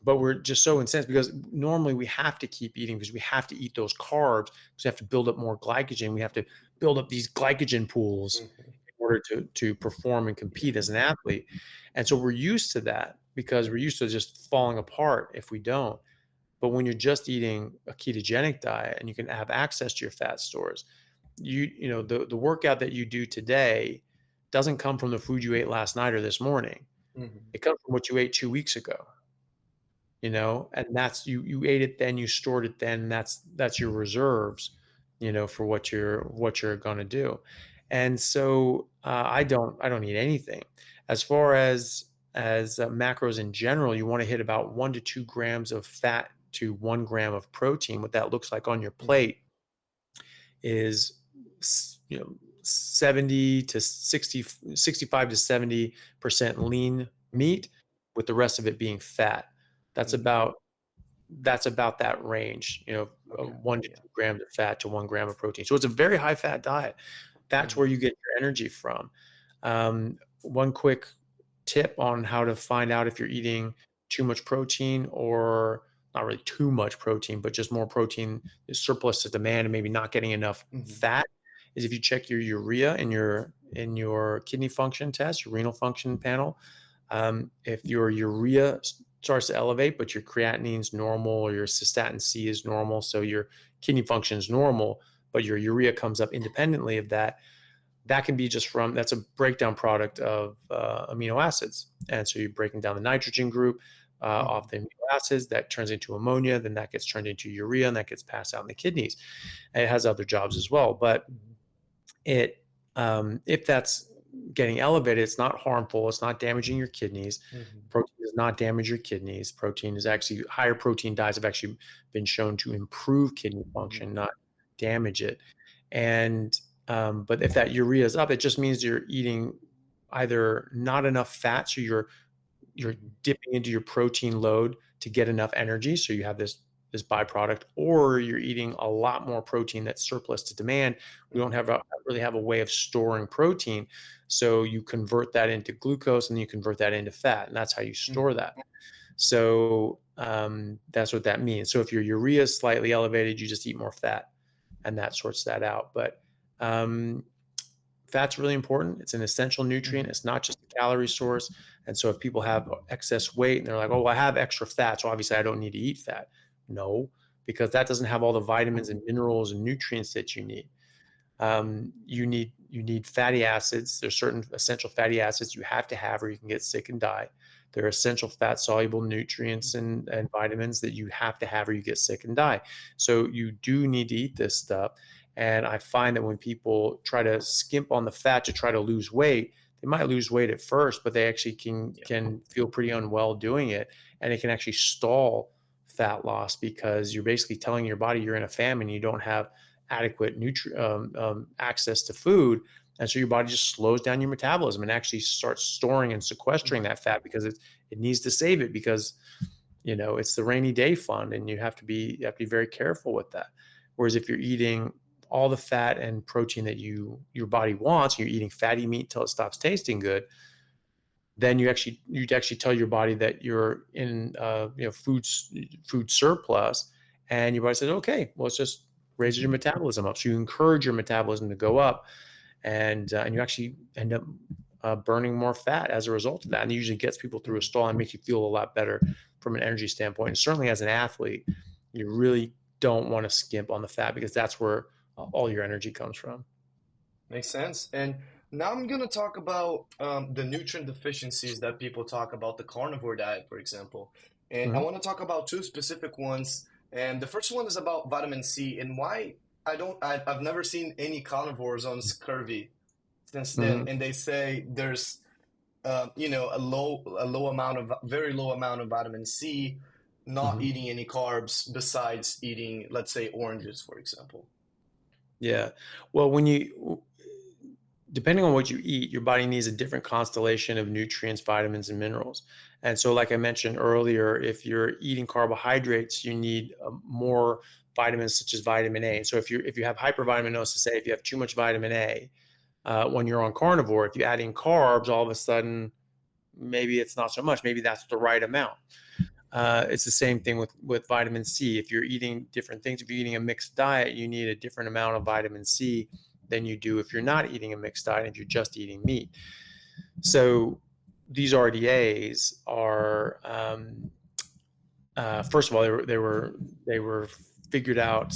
but we're just so incensed because normally we have to keep eating because we have to eat those carbs because we have to build up more glycogen. We have to build up these glycogen pools Hmm. in order to perform and compete as an athlete. And so we're used to that because we're used to just falling apart if we don't. But when you're just eating a ketogenic diet and you can have access to your fat stores, the workout that you do today doesn't come from the food you ate last night or this morning. Hmm. It comes from what you ate 2 weeks ago. And that's you ate it then, you stored it then, that's your reserves, for what you're gonna do. And so, I don't eat anything. As far as macros in general, you wanna hit about 1 to 2 grams of fat to 1 gram of protein. What that looks like on your Hmm. plate is 70 to 60, 65 to 70% lean Hmm. meat, with the rest of it being fat. That's Hmm. about that's about that range, Okay. 1 to Yeah. 2 grams of fat to 1 gram of protein. So it's a very high fat diet. That's where Hmm. you get your energy from. One quick tip on how to find out if you're eating too much protein, or not really too much protein, but just more protein is surplus to demand and maybe not getting enough Hmm. fat, is if you check your urea in your kidney function test, your renal function panel. If your urea starts to elevate, but your creatinine's normal or your cystatin C is normal, so your kidney function is normal, but your urea comes up independently of that, that can be just that's a breakdown product of amino acids. And so you're breaking down the nitrogen group off Hmm. the amino acids, that turns into ammonia, then that gets turned into urea, and that gets passed out in the kidneys. And it has other jobs as well. But Hmm. if that's getting elevated, it's not harmful. It's not damaging your kidneys. Hmm. Protein does not damage your kidneys. Protein is actually higher protein diets have actually been shown to improve kidney Hmm. function, not damage it. And but if that urea is up, it just means you're eating either not enough fat, so you're Hmm. dipping into your protein load to get enough energy, so you have this byproduct, or you're eating a lot more protein that's surplus to demand. We don't Hmm. really have a way of storing protein, so you convert that into glucose and then you convert that into fat, and that's how you store Hmm. that. So that's what that means. So if your urea is slightly elevated, you just eat more fat, and that sorts that out. But um, fat's really important. It's an essential nutrient. Mhm. It's not just a calorie source. And so if people have excess weight and they're like, oh, well, I have extra fat, so obviously I don't need to eat fat. No, because that doesn't have all the vitamins and minerals and nutrients that you need. You need fatty acids. There's certain essential fatty acids you have to have, or you can get sick and die. There are essential fat soluble nutrients and vitamins that you have to have, or you get sick and die. So you do need to eat this stuff. And I find that when people try to skimp on the fat to try to lose weight, they might lose weight at first, but they actually can Yeah. can feel pretty unwell doing it, and it can actually stall fat loss because you're basically telling your body you're in a famine. You don't have adequate access to food, and so your body just slows down your metabolism and actually starts storing and sequestering Mhm. that fat because it needs to save it because it's the rainy day fund, and you have to be very careful with that. Whereas if you're eating all the fat and protein that your body wants, and you're eating fatty meat till it stops tasting good, then you'd actually tell your body that you're in food surplus, and your body says, okay, well, let's just raise your Mhm. metabolism up. So you encourage your metabolism to go up, and you actually end up burning more fat as a result of that. And it usually gets people through a Mhm. stall and makes you feel a lot better from an energy standpoint. And certainly as an athlete, you really don't want to skimp on the fat because that's where all your energy comes from. Makes sense. And now I'm going to talk about the nutrient deficiencies that people talk about the carnivore diet, for example. And I Mhm. want to talk about two specific ones. And the first one is about vitamin C and why I've never seen any carnivores on scurvy since then. Mhm. And they say there's, a low amount of, very low amount of vitamin C, not Mhm. eating any carbs besides eating, let's say, oranges, for example. Yeah. Well, depending on what you eat, your body needs a different constellation of nutrients, vitamins, and minerals. And so, like I mentioned earlier, if you're eating carbohydrates, you need more vitamins such as vitamin A. And so, if you have hypervitaminosis, say if you have too much vitamin A when you're on carnivore, if you add in carbs, all of a sudden maybe it's not so much. Maybe that's the right amount. It's the same thing with vitamin C. If you're eating different things, if you're eating a mixed diet, you need a different amount of vitamin C than you do if you're not eating a mixed diet, if you're just eating meat. So these RDAs are, first of all, they were figured out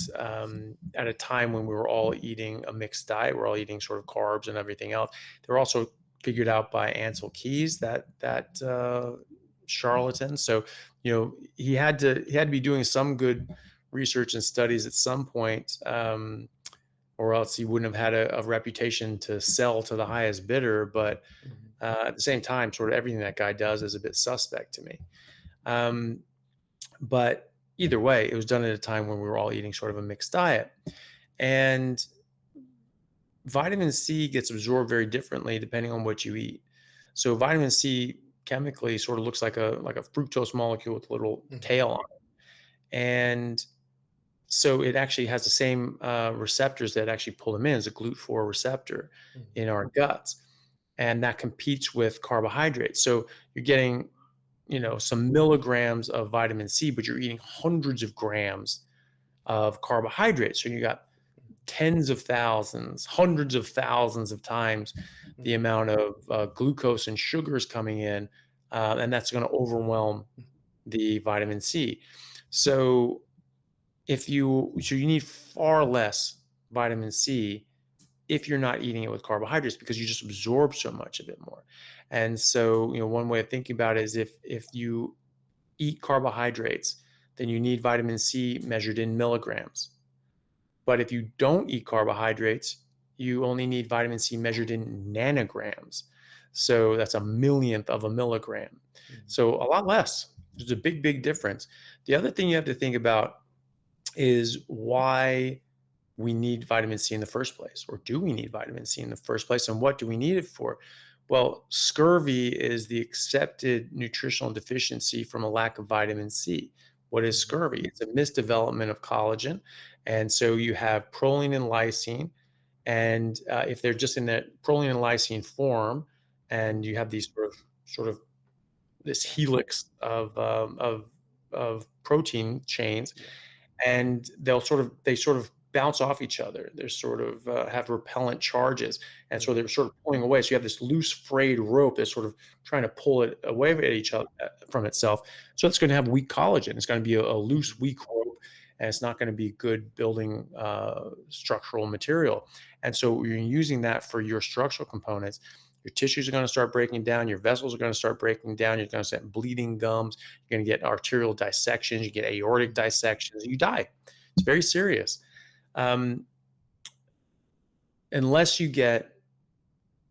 at a time when we were all eating a mixed diet. We're all eating sort of carbs and everything else. They were also figured out by Ansel Keys, that charlatan. So he had to be doing some good research and studies at some point, or else he wouldn't have had a reputation to sell to the highest bidder. But Mhm. at the same time, sort of everything that guy does is a bit suspect to me. Um, but either way, it was done at a time when we were all eating sort of a mixed diet. And vitamin C gets absorbed very differently depending on what you eat. So vitamin C chemically sort of looks like a fructose molecule with a little Mhm. tail on it. And so it actually has the same receptors that actually pull them in as a GLUT4 receptor Mhm. in our guts. And that competes with carbohydrates. So you're getting some milligrams of vitamin C, but you're eating hundreds of grams of carbohydrates. So you got tens of thousands, hundreds of thousands of times the Mhm. amount of glucose and sugars coming in, and that's going to overwhelm the vitamin C. So you need far less vitamin C if you're not eating it with carbohydrates because you just absorb so much of it more. And so, one way of thinking about it is if you eat carbohydrates, then you need vitamin C measured in milligrams. But if you don't eat carbohydrates, you only need vitamin C measured in nanograms. So that's a millionth of a milligram. Mhm. So a lot less. There's a big, big difference. The other thing you have to think about is why we need vitamin C in the first place, or do we need vitamin C in the first place, and what do we need it for? Well, scurvy is the accepted nutritional deficiency from a lack of vitamin C. What is Mhm. scurvy? It's a misdevelopment of collagen, and so you have proline and lysine, and if they're just in that proline and lysine form, and you have these sort of this helix of protein chains, Yeah. and they sort of bounce off each other. They're sort of have repellent charges, and so Mhm. they're sort of pulling away. So you have this loose, frayed rope that's sort of trying to pull it away at each other from itself. So it's going to have weak collagen. It's going to be a Mhm. loose, weak rope, and it's not going to be good building structural material. And so you're using that for your structural components. Your tissues are going to start breaking down. Your vessels are going to start breaking down. You're going to start bleeding gums. You're going to get arterial dissections. You get aortic Mhm. dissections. You die. It's very serious. Um, unless you get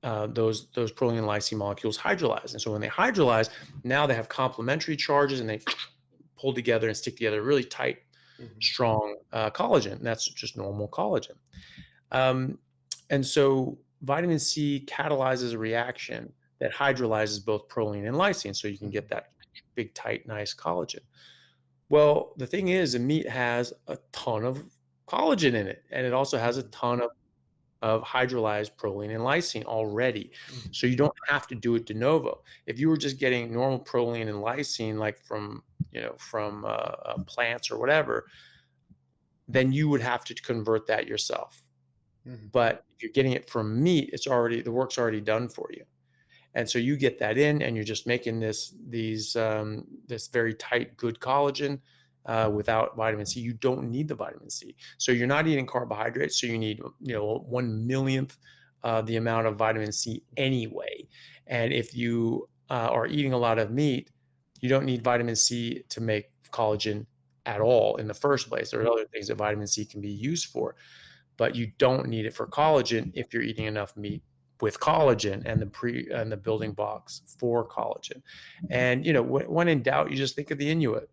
those proline and lysine molecules hydrolyzed. And so when they hydrolyze, now they have complementary charges and they pull together and stick together really tight, Mhm. strong collagen. And that's just normal collagen. Um, and so vitamin C catalyzes a reaction that hydrolyzes both proline and lysine, so you can get Mhm. that big, tight, nice collagen. Well, the thing is, the meat has a ton of collagen in it, and it also has a Mhm. ton of hydrolyzed proline and lysine already. Mhm. So you don't have to do it de novo. If you were just getting normal proline and lysine, like from plants or whatever, then you would have to convert that yourself. Mhm. But if you're getting it from meat, it's already the work's already done for you. And so you get that in, and you're just making this very tight, good collagen without vitamin C. You don't need the vitamin C, so you're not eating carbohydrates. So you need 1 millionth the amount of vitamin C anyway. And if you are eating a lot of meat, you don't need vitamin C to make collagen at all in the first Mhm. place. There are other things that vitamin C can be used for, but you don't need it for collagen if you're eating enough meat with collagen and the building blocks for collagen. And when in doubt, you just think of the Inuit.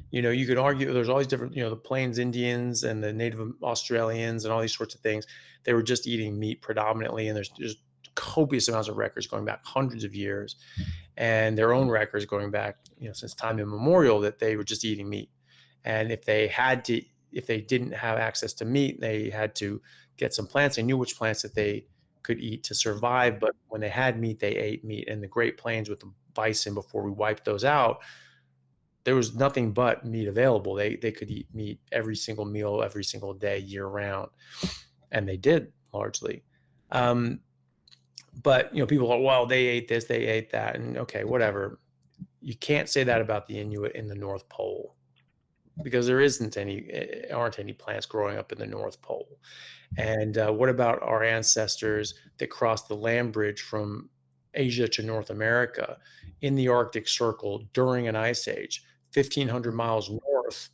You could argue there's all these different, the Plains Indians and the Native Australians and all these sorts of things. They were just eating meat predominantly, and there's just copious amounts of records going back hundreds of years, and their own records going back, since time immemorial, that they were just eating meat. And if they didn't have access to meat, they had to get some plants. They knew which plants that they could eat to survive, but when they had meat, they ate meat. And the Great Plains with the bison, before we wiped those out, there was nothing but meat available. They could eat meat every single meal, every single day, year round, and they did largely. Um, but people are, well, they ate this, they ate that, and okay, whatever. You can't say that about the Inuit in the North Pole, because there aren't any plants growing up in the North Pole. And what about our ancestors that crossed the land bridge from Asia to North America in the Arctic Circle during an ice age, 1,500 Mhm. miles north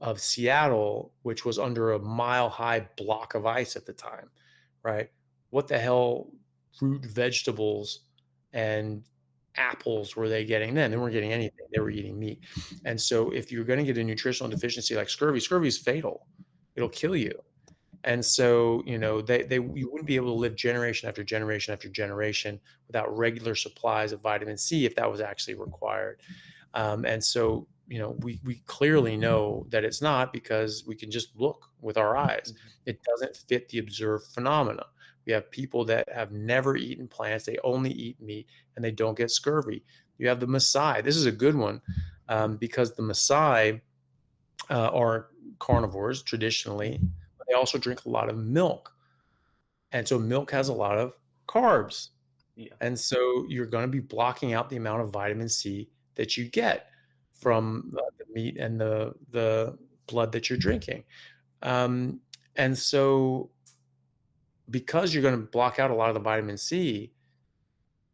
of Seattle, which was under a mile-high block of ice at the time, right? What the hell root vegetables and apples were they getting then? They weren't getting anything. They were eating meat. And so if you're going to get a nutritional deficiency like scurvy is fatal. It'll kill you. And so, you wouldn't be able to live generation after generation after generation without regular supplies of vitamin C if that was actually required. And so, we clearly know that it's not, because we can just look with our eyes. Mhm. It doesn't fit the observed phenomena. We have people that have never eaten plants, they only eat meat, and they don't get scurvy. You have the Maasai. This is a good one, because the Maasai are carnivores traditionally, Mhm. but they also drink a lot of milk. And so milk has a lot of carbs. Yeah. And so you're going to be blocking out the amount of vitamin C that you get Mhm. from the meat and the blood that you're drinking. Um, and so because you're going to block out a lot of the vitamin C,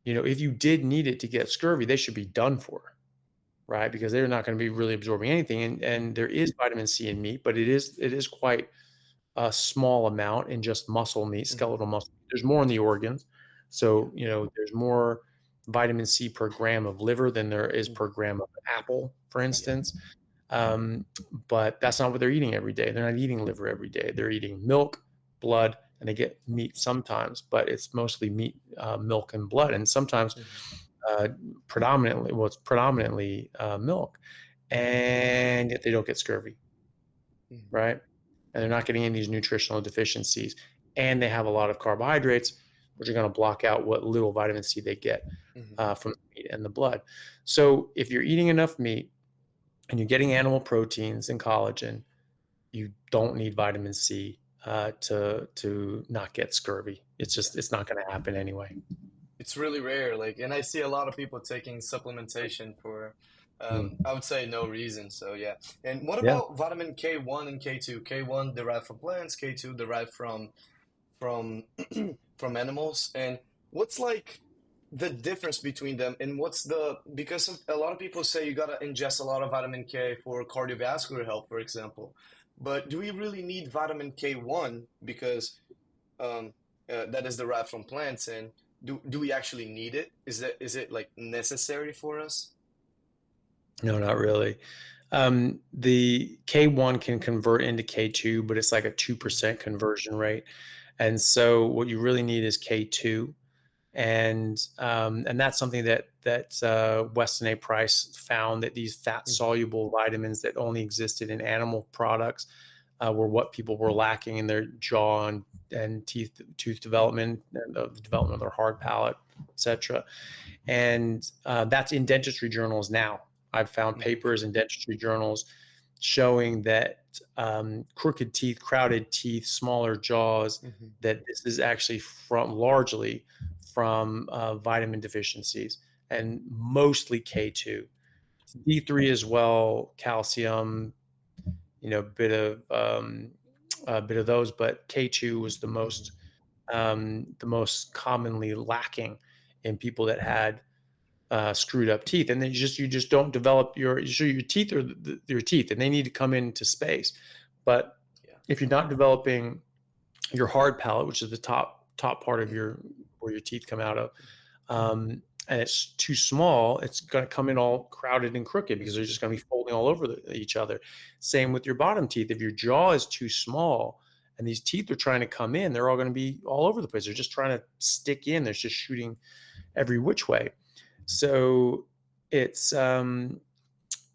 if you did need it to get scurvy, they should be done for, right? Because they're not going to be really absorbing anything. And Mhm. there is vitamin C in meat, but it is quite a small amount in just muscle meat, Mhm. skeletal muscle. There's more in the organs. Yeah. So, there's more vitamin C per gram of liver than there is per Mhm. gram of apple, for Yeah. instance. Um, but that's not what they're eating every day. They're not eating liver every day. They're eating milk, blood, and they get meat sometimes, but it's mostly meat, milk, and blood. And sometimes Mhm. uh, it's predominantly milk. And yet they don't get scurvy, Mhm. right? And they're not getting any of these nutritional deficiencies. And they have a lot of carbohydrates, which are going to block out what little vitamin C they get Mhm. from the meat and the blood. So if you're eating enough meat and you're getting animal proteins and collagen, you don't need vitamin C to not get scurvy. It's not going to happen anyway. It's really rare. Like, and I see a lot of people taking supplementation for, Mm. I would say no reason. So yeah. And what Yeah. about vitamin K1 and K2? K1 derived from plants, K2 derived from from animals. And what's like the difference between them? And what's the because a lot of people say you gotta ingest a lot of vitamin K for cardiovascular health, for example. But do we really need vitamin K1 because um, that is derived from plants, and do we actually need it? Is it like necessary for us? No, not really. The K1 can convert into K2, but it's like a 2% conversion rate. And so what you really need is K2. And that's something that Weston A. Price found, that these fat Mhm. soluble vitamins that only existed in animal products were what people were lacking in their jaw and tooth development, and the development of their hard palate, etc. And that's in dentistry journals now. I've found Mhm. papers in dentistry journals showing that crooked teeth, crowded teeth, smaller jaws, Mhm. that this is actually from largely from vitamin deficiencies, and mostly K2. D3 as well, calcium, a bit of those, but K2 was Mhm. the most commonly lacking in people that had screwed up teeth. And then you just don't develop your teeth are your teeth, and they need to come into space. But Yeah. if you're not developing your hard palate, which is the top part of Mhm. your where your teeth come out of, and it's too small, it's going to come in all crowded and crooked because they're Mhm. just going to be folding all over each other. Same with your bottom teeth. If your jaw is too small and these teeth are trying to come in, they're all going to be all over the place. They're just trying to stick in. They're just shooting every which way. So it's um,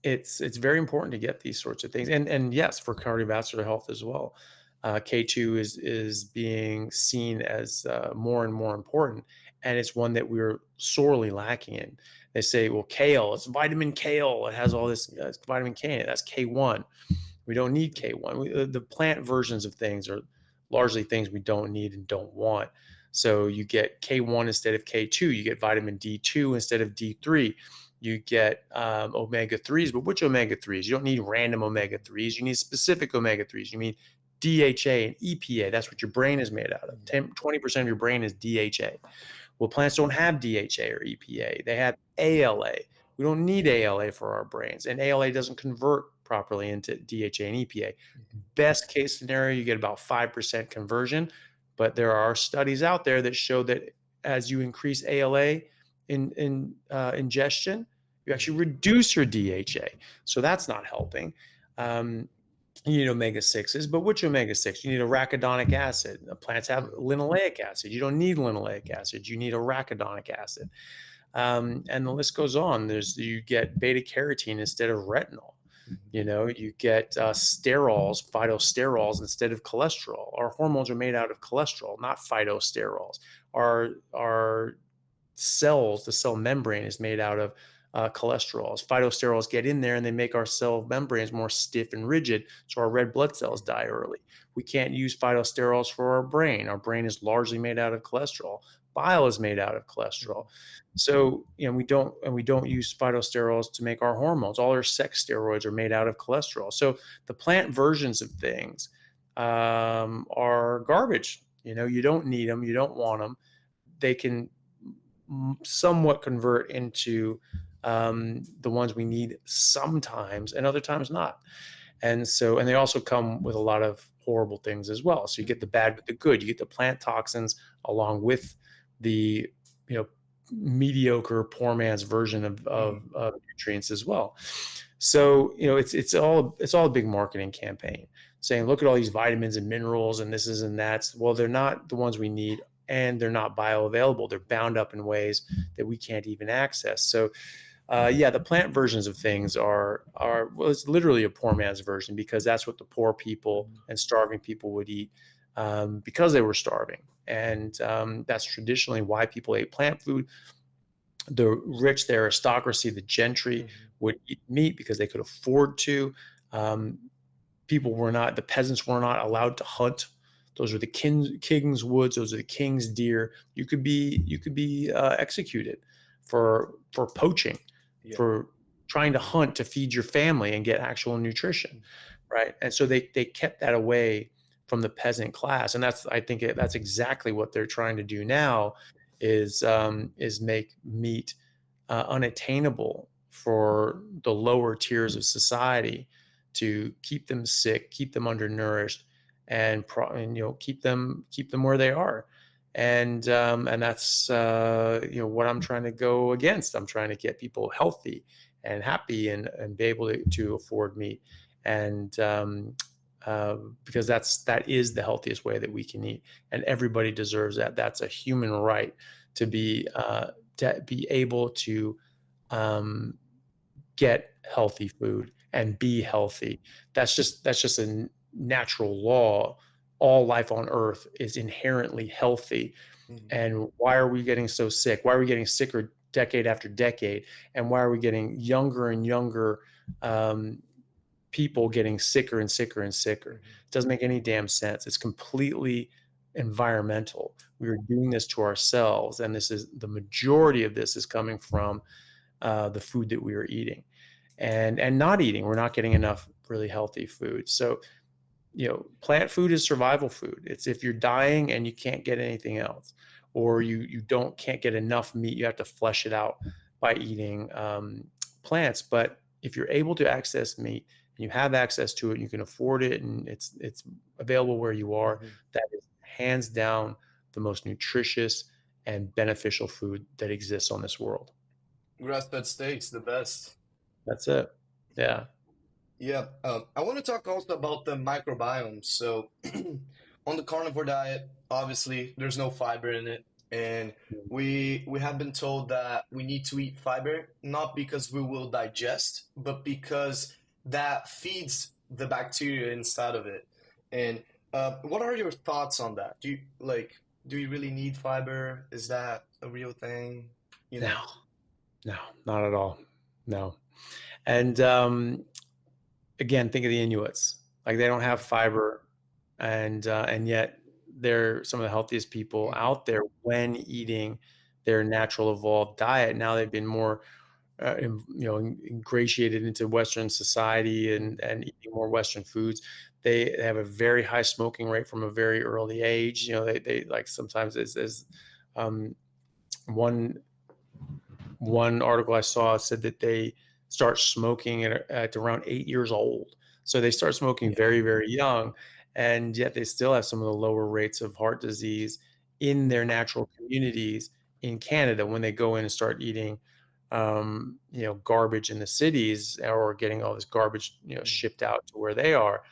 it's very important to get these sorts of things, and yes, for cardiovascular health as well. K2 is being seen as more and more important, and it's one that we're sorely lacking in. They say, well, kale, it's vitamin kale. It has all this vitamin K in it. That's K1. We don't need K1. The plant versions of things are largely things we don't need and don't want. So you get K1 instead of K2. You get vitamin D2 instead of D3. You get omega 3s, but which omega 3s? You don't need random omega 3s. You need specific omega 3s. You need DHA and EPA. That's what your brain is made out of. Mhm. 20% of your brain is DHA. Well, plants don't have DHA or EPA. They have ALA. We don't need ALA for our brains, and ALA doesn't convert properly into DHA and EPA. Mhm. Best case scenario, you get about 5% conversion, but there are studies out there that show that as you increase ALA in ingestion, you actually Mhm. reduce your DHA. So that's not helping. Um, you need omega 6s, but which omega 6? You need arachidonic acid. Plants have Mhm. linoleic acid. You don't need linoleic acid. You need arachidonic acid. And the list goes on. You get beta carotene instead of retinol. Mhm. You get sterols, phytosterols instead of cholesterol. Our hormones are made out of cholesterol, not phytosterols. Our cells, the cell membrane is made out of cholesterols. Phytosterols get in there and they make our cell membranes more stiff and rigid, so our red blood cells Mhm. die early. We can't use phytosterols for our brain. Our brain is largely made out of cholesterol. Bile is made out of cholesterol. Mhm. So, we don't use phytosterols to make our hormones. All our sex steroids are made out of cholesterol. So the plant versions of things are garbage. You don't need them. You don't want them. They can somewhat convert into the ones we need sometimes, and other times not. And they also come with a lot of horrible things as well. So you get the bad with the good. You get the plant toxins along with the you know mediocre poor man's version Mhm. of nutrients as well. So it's all a big marketing campaign saying, look at all these vitamins and minerals and this is and that's. Well, they're not the ones we need, and they're not bioavailable. They're bound up in ways that we can't even access. So yeah, the plant versions of things are well, it's literally a poor man's version, because that's what the poor people Mhm. and starving people would eat, because they were starving, and that's traditionally why people ate plant food. The rich, the aristocracy, the gentry Mhm. would eat meat because they could afford to. Um, the peasants were not allowed to hunt. Those are the king's woods. Those are the king's deer. You could be executed for poaching, Yeah. for trying to hunt to feed your family and get actual nutrition, right? And so they kept that away from the peasant class, and that's exactly what they're trying to do now, is make meat unattainable for the lower tiers of society, to keep them sick, keep them undernourished, and keep them where they are. And that's what I'm trying to go against. I'm trying to get people healthy and happy and be able to afford meat, and because that is the healthiest way that we can eat, and everybody deserves that. That's a human right, to be able to um, get healthy food and be healthy. That's just a natural law. All life on earth is inherently healthy. Mhm. And why are we getting so sick? Why are we getting sicker decade after decade? And why are we getting younger and younger um, people getting sicker and sicker and sicker? Mhm. It doesn't make any damn sense. It's completely environmental. We are doing this to ourselves, and the majority of this is coming from the food that we are eating, and not eating. We're not getting enough really healthy food. So, plant food is survival food. It's if you're dying and you can't get anything else, or you can't get enough meat, you have to flesh it out by eating plants. But if you're able to access meat and you have access to it, and you can afford it, and it's available where you are, Mhm. that is hands down the most nutritious and beneficial food that exists on this world. Grass-fed steaks, the best. That's it. Yeah. Yeah, I want to talk also about the microbiome. So, on the carnivore diet, obviously, there's no fiber in it, and we have been told that we need to eat fiber not because we will digest, but because that feeds the bacteria inside of it. And what are your thoughts on that? Do you really need fiber? Is that a real thing? You No, know? no, not at all. No. And again, think of the Inuits. Like, they don't have fiber, and yet they're some of the healthiest people Mhm. out there when eating their natural evolved diet. Now they've been more ingratiated into Western society, and Mhm. eating more Western foods. They have a very high smoking rate from a very early age. They like, sometimes, as um, one one article I saw said that they start smoking at around 8 years old. So they start smoking Yeah. very, very young, and yet they still have some of the lower rates of heart disease in their natural communities in Canada when they go in and start eating, garbage in the cities, or getting all this garbage, Mhm. shipped out to where they are.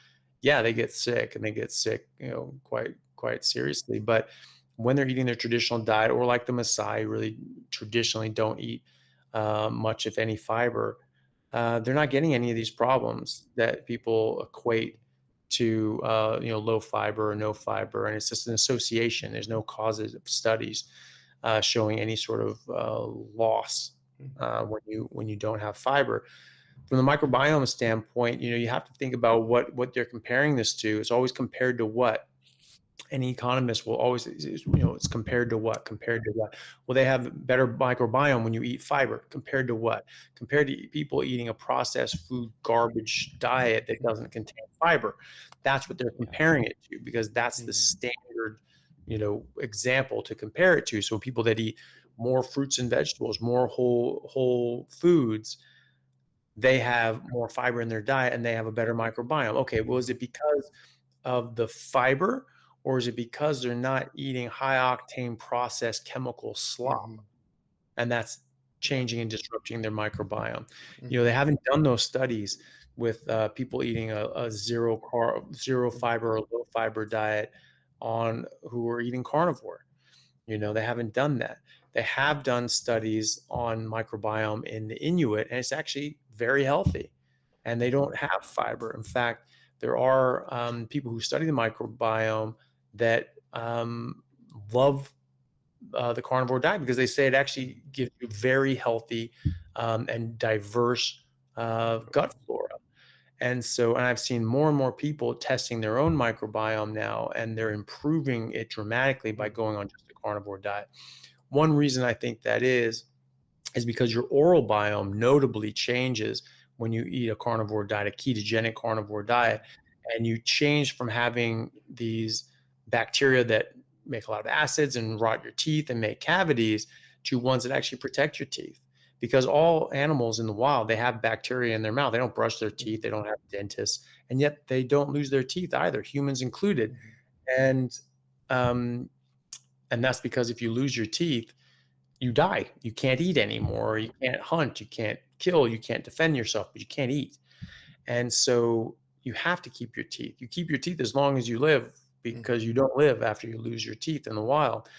Yeah, they get sick, and they get sick, quite seriously. But when they're eating their traditional diet, or like the Maasai, really traditionally don't eat much, if any, fiber, they're not getting any of these problems that people equate to, low fiber or no fiber, and it's just an association. There's no causes of studies showing any sort of loss Mhm. when you don't have fiber. From the microbiome standpoint, you have to think about what they're comparing this to. It's always compared to what? Any economist will always, it's compared to what? Compared to what? Well, they have better microbiome when you eat fiber. Compared to what? Compared to people eating a processed food garbage diet that doesn't contain fiber. That's what they're Yeah. comparing it to, because that's the Mhm. standard, example to compare it to. So people that eat more fruits and vegetables, more whole foods, they have more fiber in their diet and they have a better microbiome. Okay, well, is Mhm. it because of the fiber, or is it because they're not eating high octane processed chemical slop? Mhm. And that's Yeah. changing and disrupting their microbiome. They Mhm. haven't done those studies with people eating a zero Mhm. fiber or low fiber diet on who are eating carnivore. They haven't done that. They have done studies on microbiome in the Inuit, and it's actually very healthy. And they don't have fiber. In fact, there are people who study the microbiome that love the carnivore diet, because they say it actually gives you very healthy and diverse gut flora. And I've seen more and more people testing their own microbiome now, and they're improving it dramatically by Mhm. going on just a carnivore diet. One reason I think that is because your oral biome notably changes when you eat a carnivore diet, a ketogenic carnivore diet, and you change from having these bacteria that make a lot of acids and rot your teeth and make cavities to ones that actually protect your teeth. Because all animals in the wild, they have bacteria in their mouth. They don't brush their teeth, Mhm. they don't have dentists, and yet they don't lose their teeth either, humans included. Mhm. And um, and that's because if you lose your teeth, you die. You can't eat anymore. You can't hunt. You can't kill. You can't defend yourself, but you can't eat. And so you have to keep your teeth. You keep your teeth as long as you live Mhm. because you don't live after you lose your teeth in the wild.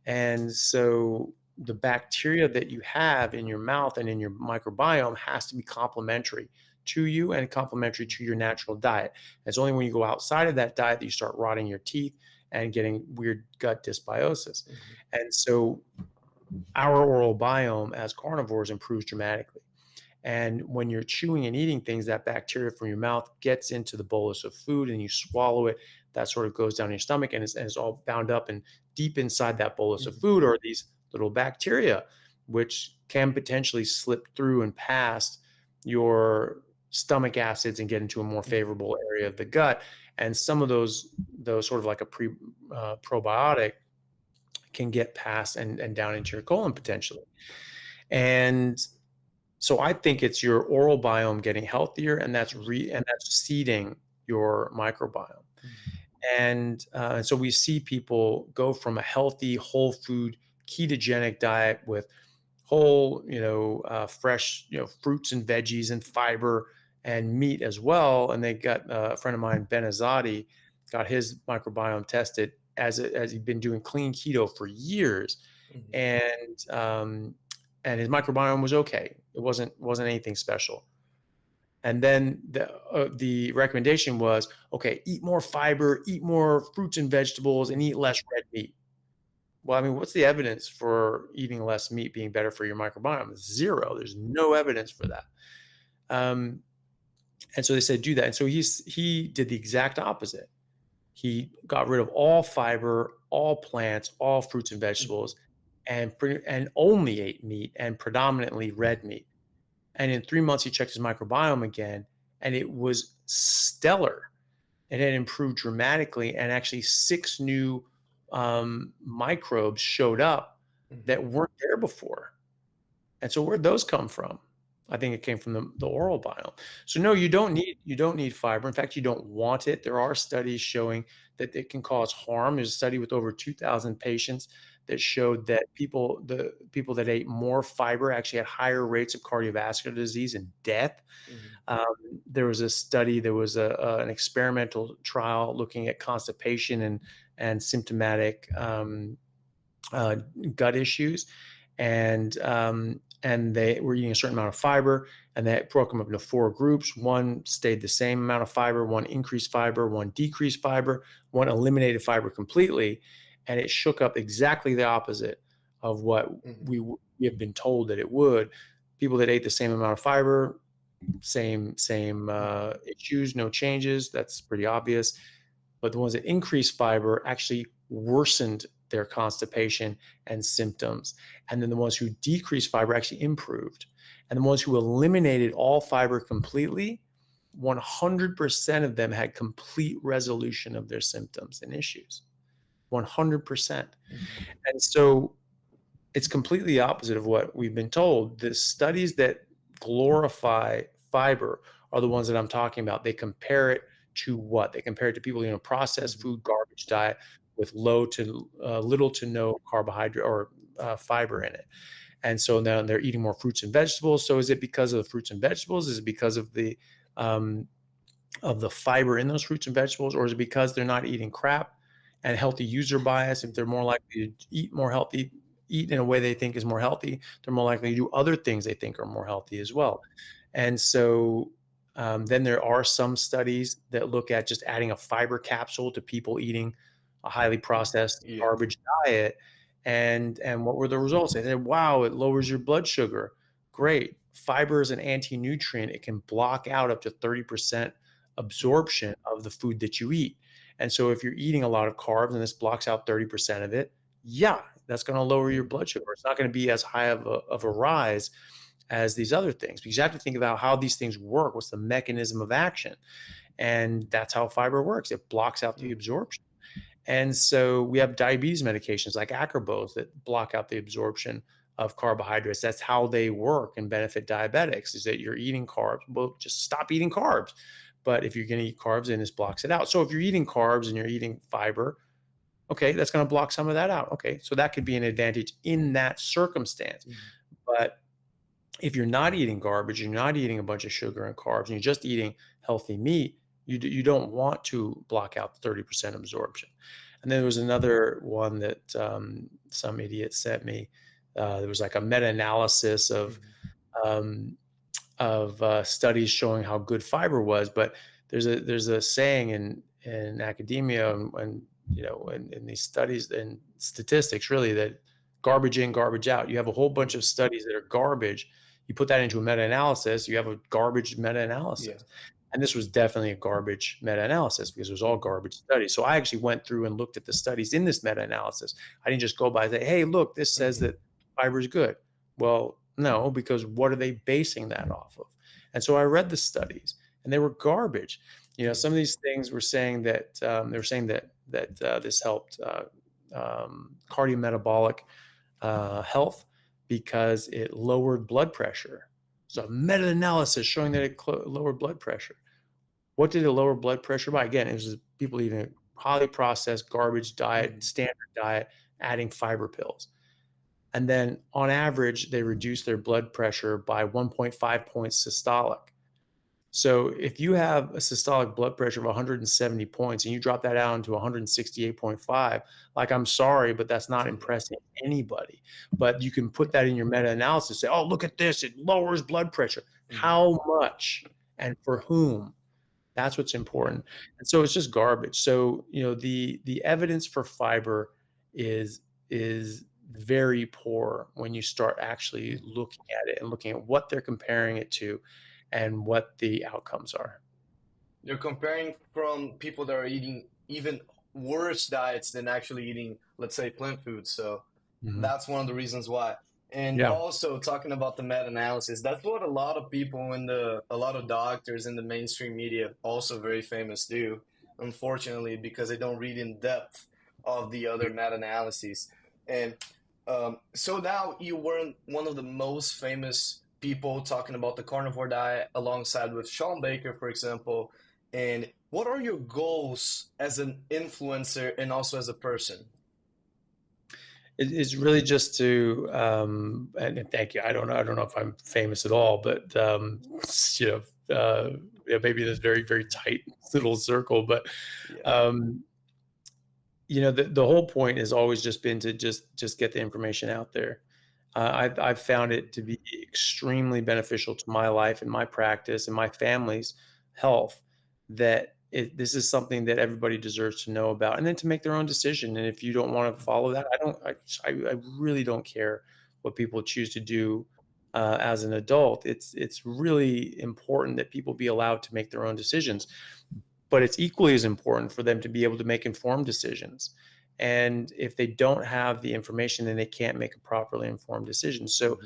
And so the bacteria that you have in your mouth and in your microbiome has to be complementary to you and complementary to your natural diet. It's only when you go outside of that diet that you start rotting your teeth and getting weird gut dysbiosis. Mhm. And so our oral biome as carnivores improves dramatically. And when you're chewing and eating things, that bacteria from your mouth gets into the bolus of food and you swallow it. That sort of goes down your stomach and is all bound up. And deep inside that bolus of Mhm. food are these little bacteria, which can potentially slip through and past your stomach acids and get into a more Mhm. favorable area of the gut. And some of those sort of like a probiotic can get past and down into your colon potentially. And so I think it's your oral biome getting healthier, and Mhm. and that's seeding your microbiome. Mhm. And so we see people go from a healthy, whole food, ketogenic diet with whole, fresh, fruits and veggies and fiber and meat as well. And they got a friend of mine, Ben Azadi, got his microbiome tested as he'd been doing clean keto for years, Mhm. and and his microbiome was okay. It wasn't anything special. And then the recommendation was, okay, eat more fiber, eat more fruits and vegetables, and eat Mhm. less red meat. Well, I mean, what's the evidence for eating less meat being better for your microbiome? Zero. There's no evidence for that. Um, and so they said do that. And so he did the exact opposite. He got rid of all fiber, all plants, all fruits and Mhm. vegetables, and only ate meat and predominantly red meat. And in 3 months, he checked his microbiome again, and it was stellar. It had improved dramatically, and actually 6 new, microbes showed up Mhm. that weren't there before. And so where'd those come from? I think it came from the oral biome. So no, you don't need fiber. In fact, you don't want it. There are studies showing that it can cause harm. There's a study with over 2,000 patients that showed that the people that ate more fiber actually had higher rates of cardiovascular disease and death. Mhm. There was a study, there was an experimental trial looking at constipation and symptomatic uh, gut issues, and they were eating a certain amount of fiber, and they broke them up into 4 groups. One stayed the same amount of fiber, one increased fiber, one decreased fiber, one eliminated fiber completely, and it shook up exactly the opposite of what Mhm. we have been told that it would. People that ate the same amount of fiber, same Mhm. issues, no changes. That's pretty obvious. But the ones that increased fiber actually worsened their constipation and symptoms. And then the ones who decreased fiber actually improved. And the ones who eliminated all fiber completely, 100% of them had complete resolution of their symptoms and issues. 100%. Mhm. And so it's completely opposite of what we've been told. The studies that glorify fiber are the ones that I'm talking about. They compare it to what? They compare it to people, processed Mhm. food, garbage diet with low to little to no carbohydrate or fiber in it. And so now they're eating more fruits and vegetables. So is it because of the fruits and vegetables? Is it because um, of the fiber in those fruits and vegetables, or is it because they're not eating crap and healthy user bias? If they're more likely to eat more healthy, eat in a way they think is more healthy, they're more likely to do other things they think are more healthy as well. And so then there are some studies that look at just adding a fiber capsule to people eating a highly processed Yeah. garbage diet. And what were the results? They said, wow, it lowers your blood sugar. Great. fiber is an anti-nutrient. It can block out up to 30% absorption of the food that you eat. And so if you're eating a lot of carbs and this blocks out 30% of it, yeah, that's going to lower your blood sugar. It's not going to be as high of a rise as these other things, because you have to think about how these things work. What's the mechanism of action? And that's how fiber works. It blocks out the absorption. And so we have diabetes medications like acarbose that block out the absorption of carbohydrates. That's how they work and benefit diabetics, is that you're eating carbs. Well, just stop eating carbs. But if you're going to eat carbs, then this blocks it out. So if you're eating carbs and you're eating fiber, okay, that's going to block some of that out. Okay, so that could be an advantage in that circumstance. But if you're not eating garbage, you're not eating a bunch of sugar and carbs, and you're just eating healthy meat, you don't want to block out 30% absorption. And then there was another one that some idiot sent me. There was like a meta-analysis um, of studies showing how good fiber was. But there's a saying in academia and in these studies and statistics really, that garbage in, garbage out. You have a whole bunch of studies that are garbage. You put that into a meta-analysis, you have a garbage meta-analysis. And this was definitely a garbage meta-analysis because it was all garbage studies. So I actually went through and looked at the studies in this meta-analysis. I didn't just go by and say, hey, look, this says that fiber is good. Well, no, because what are they basing that off of? And so I read the studies and they were garbage. Some of these things were saying that they were saying that this helped cardiometabolic health because it lowered blood pressure. So a meta-analysis showing that it lowered blood pressure. What did it lower blood pressure by? Again, it was people eating a highly processed garbage diet, standard diet, adding fiber pills. And then on average, they reduced their blood pressure by 1.5 points systolic. So if you have a systolic blood pressure of 170 points and you drop that down to 168.5, like, I'm sorry, but that's not impressing anybody. But you can put that in your meta-analysis, say, oh, look at this, it lowers blood pressure. How much and for whom? That's what's important. And so it's just garbage. So, the evidence for fiber is very poor when you start actually looking at it and looking at what they're comparing it to and what the outcomes are. You're comparing from people that are eating even worse diets than actually eating, let's say, plant foods. So Mhm. that's one of the reasons why. And Yeah. also talking about the meta-analysis, that's what a lot of people a lot of doctors in the mainstream media, also very famous, do, unfortunately, because they don't read in depth of the other meta-analyses. And so now you were one of the most famous people talking about the carnivore diet alongside with Sean Baker, for example. And what are your goals as an influencer and also as a person? It's really just to, and thank you. I don't know if I'm famous at all, but you maybe this very, very tight little circle. But Yeah. um, the whole point has always just been to just get the information out there. I've found it to be extremely beneficial to my life and my practice and my family's health, that this is something that everybody deserves to know about, and then to make their own decision. And if you don't want to follow that, I really don't care what people choose to do as an adult. It's really important that people be allowed to make their own decisions, but it's equally as important for them to be able to make informed decisions. And if they don't have the information, then they can't make a properly informed decision. So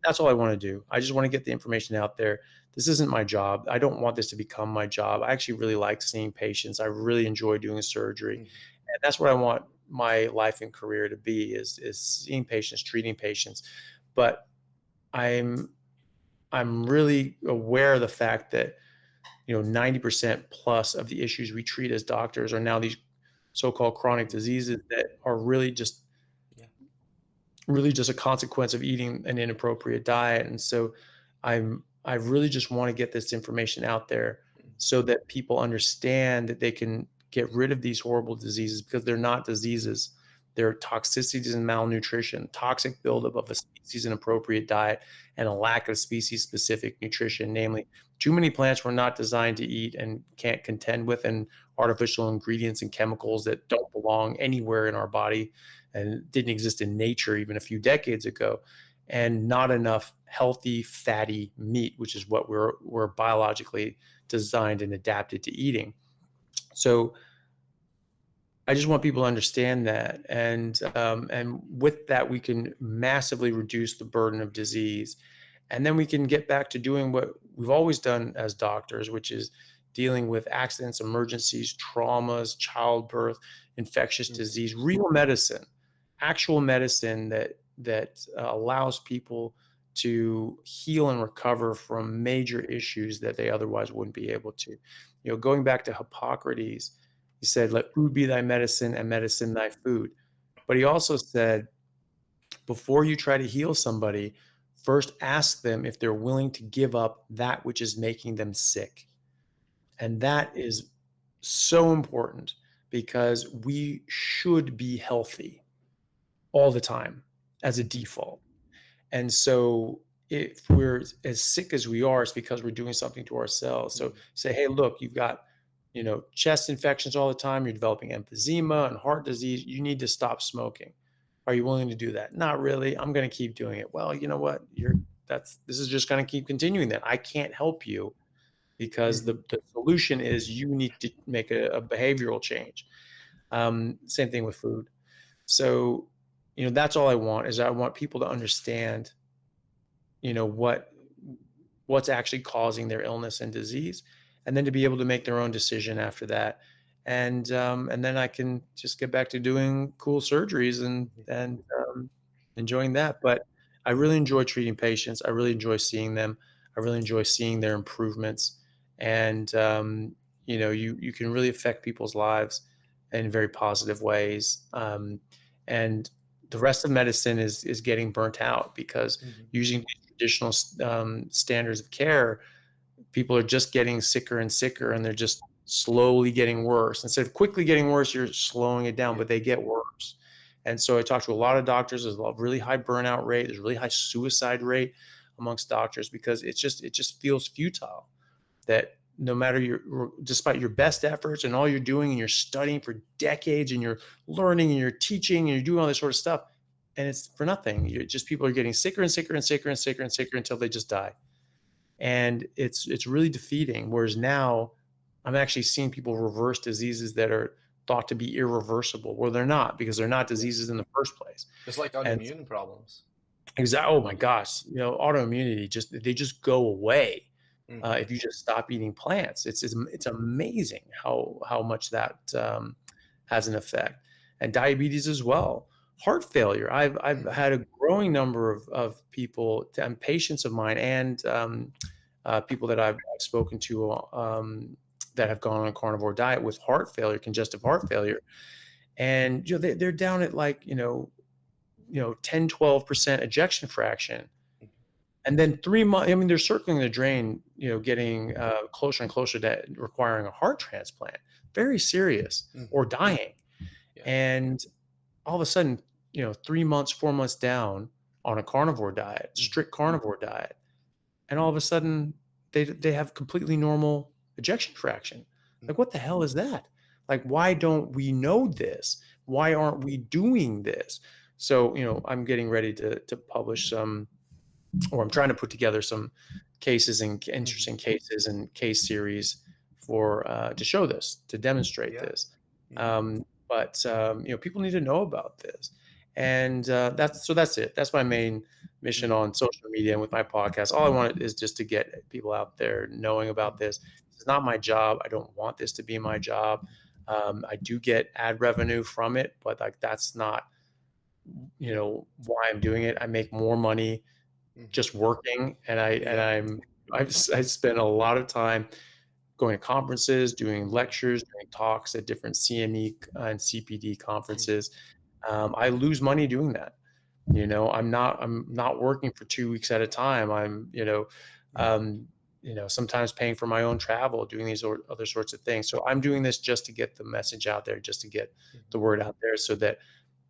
that's all I want to do. I just want to get the information out there. This isn't my job. I don't want this to become my job. I actually really like seeing patients. I really enjoy doing surgery. And that's what I want my life and career to be, is seeing patients, treating patients. But I'm I'm really aware of the fact that 90% plus of the issues we treat as doctors are now these so-called chronic diseases that are Yeah. really just a consequence of eating an inappropriate diet. And so I really just want to get this information out there so that people understand that they can get rid of these horrible diseases, because they're not diseases. They're toxicities and malnutrition, toxic buildup of a species inappropriate diet, and a lack of species specific nutrition, namely too many plants we're not designed to eat and can't contend with, and artificial ingredients and chemicals that don't belong anywhere in our body and didn't exist in nature even a few decades ago. and not enough healthy fatty meat, which is what we're biologically designed and adapted to eating. So I just want people to understand that, and with that, we can massively reduce the burden of disease, and then we can get back to doing what we've always done as doctors, which is dealing with accidents, emergencies, traumas, childbirth, infectious Mhm. disease, real medicine, actual medicine that allows people to heal and recover from major issues that they otherwise wouldn't be able to. Going back to Hippocrates, he said, "Let food be thy medicine and medicine thy food." But he also said, before you try to heal somebody, first ask them if they're willing to give up that which is making them sick. And that is so important because we should be healthy all the time as a default. And so if we're as sick as we are, it's because we're doing something to ourselves. So Mhm. say, hey, look, you've got, chest infections all the time. You're developing emphysema and heart disease. You need to stop smoking. Are you willing to do that? Not really. I'm going to keep doing it. Well, you know what? This is just going to keep continuing that. I can't help you because Mhm. the solution is you need to make a behavioral change. Same thing with food. So, that's all I want is I want people to understand you know what what's actually causing their illness and disease, and then to be able to make their own decision after that, and then I can just get back to doing cool surgeries Mhm. and enjoying that. But I really enjoy treating patients. I really enjoy seeing them. I really enjoy seeing their improvements, and you can really affect people's lives in very positive ways. And the rest of medicine is getting burnt out because Mhm. using traditional standards of care, people are just getting sicker and sicker, and they're just slowly getting worse. Instead of quickly getting worse, you're slowing it down, Yeah. but they get worse. And so I talk to a lot of doctors. There's a really high burnout rate. There's a really high suicide rate amongst doctors because it just feels futile. That no matter despite your best efforts and all you're doing, and you're studying for decades, and you're learning, and you're teaching, and you're doing all this sort of stuff, and it's for nothing. People are getting sicker and sicker and sicker and sicker and sicker until they just die, and it's really defeating. Whereas now, I'm actually seeing people reverse diseases that are thought to be irreversible, where they're not, because they're not Yeah. diseases in the first place. It's like And autoimmune problems. oh my gosh, autoimmunity they just go away Mhm. if you just stop eating plants. It's amazing how much that has an effect, and diabetes as well. Heart failure. I've Mhm. had a growing number of people and patients of mine, and people that I've spoken to that have gone on a carnivore diet with heart failure, congestive heart failure, and they're down at like 10-12% ejection fraction, Mhm. and then 3 months, I mean, they're circling the drain, getting closer and closer to requiring a heart transplant, very serious, or Mhm. dying. Yeah. And all of a sudden, 3 months, 4 months down on a carnivore diet, Mhm. strict carnivore diet, and all of a sudden they have completely normal ejection fraction. Like, Mhm. what the hell is that? Like, why don't we know this? Why aren't we doing this? So, I'm getting ready to publish some, or I'm trying to put together some cases and Mhm. interesting cases and case series for to show this, to demonstrate Yeah. this. Mhm. But people need to know about this, and that's it. That's my main mission Mhm. on social media and with my podcast. All I want is just to get people out there knowing about this. This is not my job. I don't want this to be my job. I do get ad revenue from it, but like that's not Yeah. why I'm doing it. I make more money Mhm. just working, and Yeah. I spend a lot of time going to conferences, doing Mhm. lectures, doing talks at different CME and CPD Mhm. conferences. I lose money doing that. I'm not working for 2 weeks at a time. Mhm. Sometimes paying for my own travel, doing these other sorts of things. So I'm doing this just to get the message out there, just to get Mhm. the word out there, so that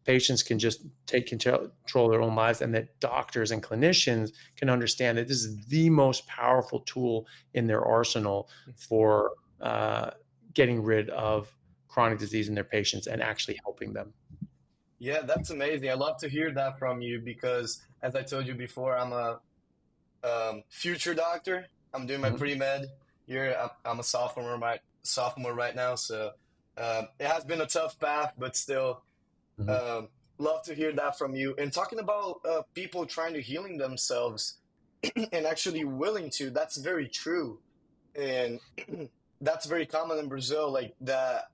patients can just take control of their own lives, and that doctors and clinicians can understand that this is the most powerful tool in their arsenal for getting rid of chronic disease in their patients and actually helping them. Yeah, that's amazing. I love to hear that from you because, as I told you before, I'm a future doctor. I'm doing my Mhm. pre-med year. I'm a sophomore right now, so it has been a tough path, but still, Mhm. um, love to hear that from you. And talking about people trying to healing themselves and actually willing to, that's very true. And that's very common in Brazil. Like that,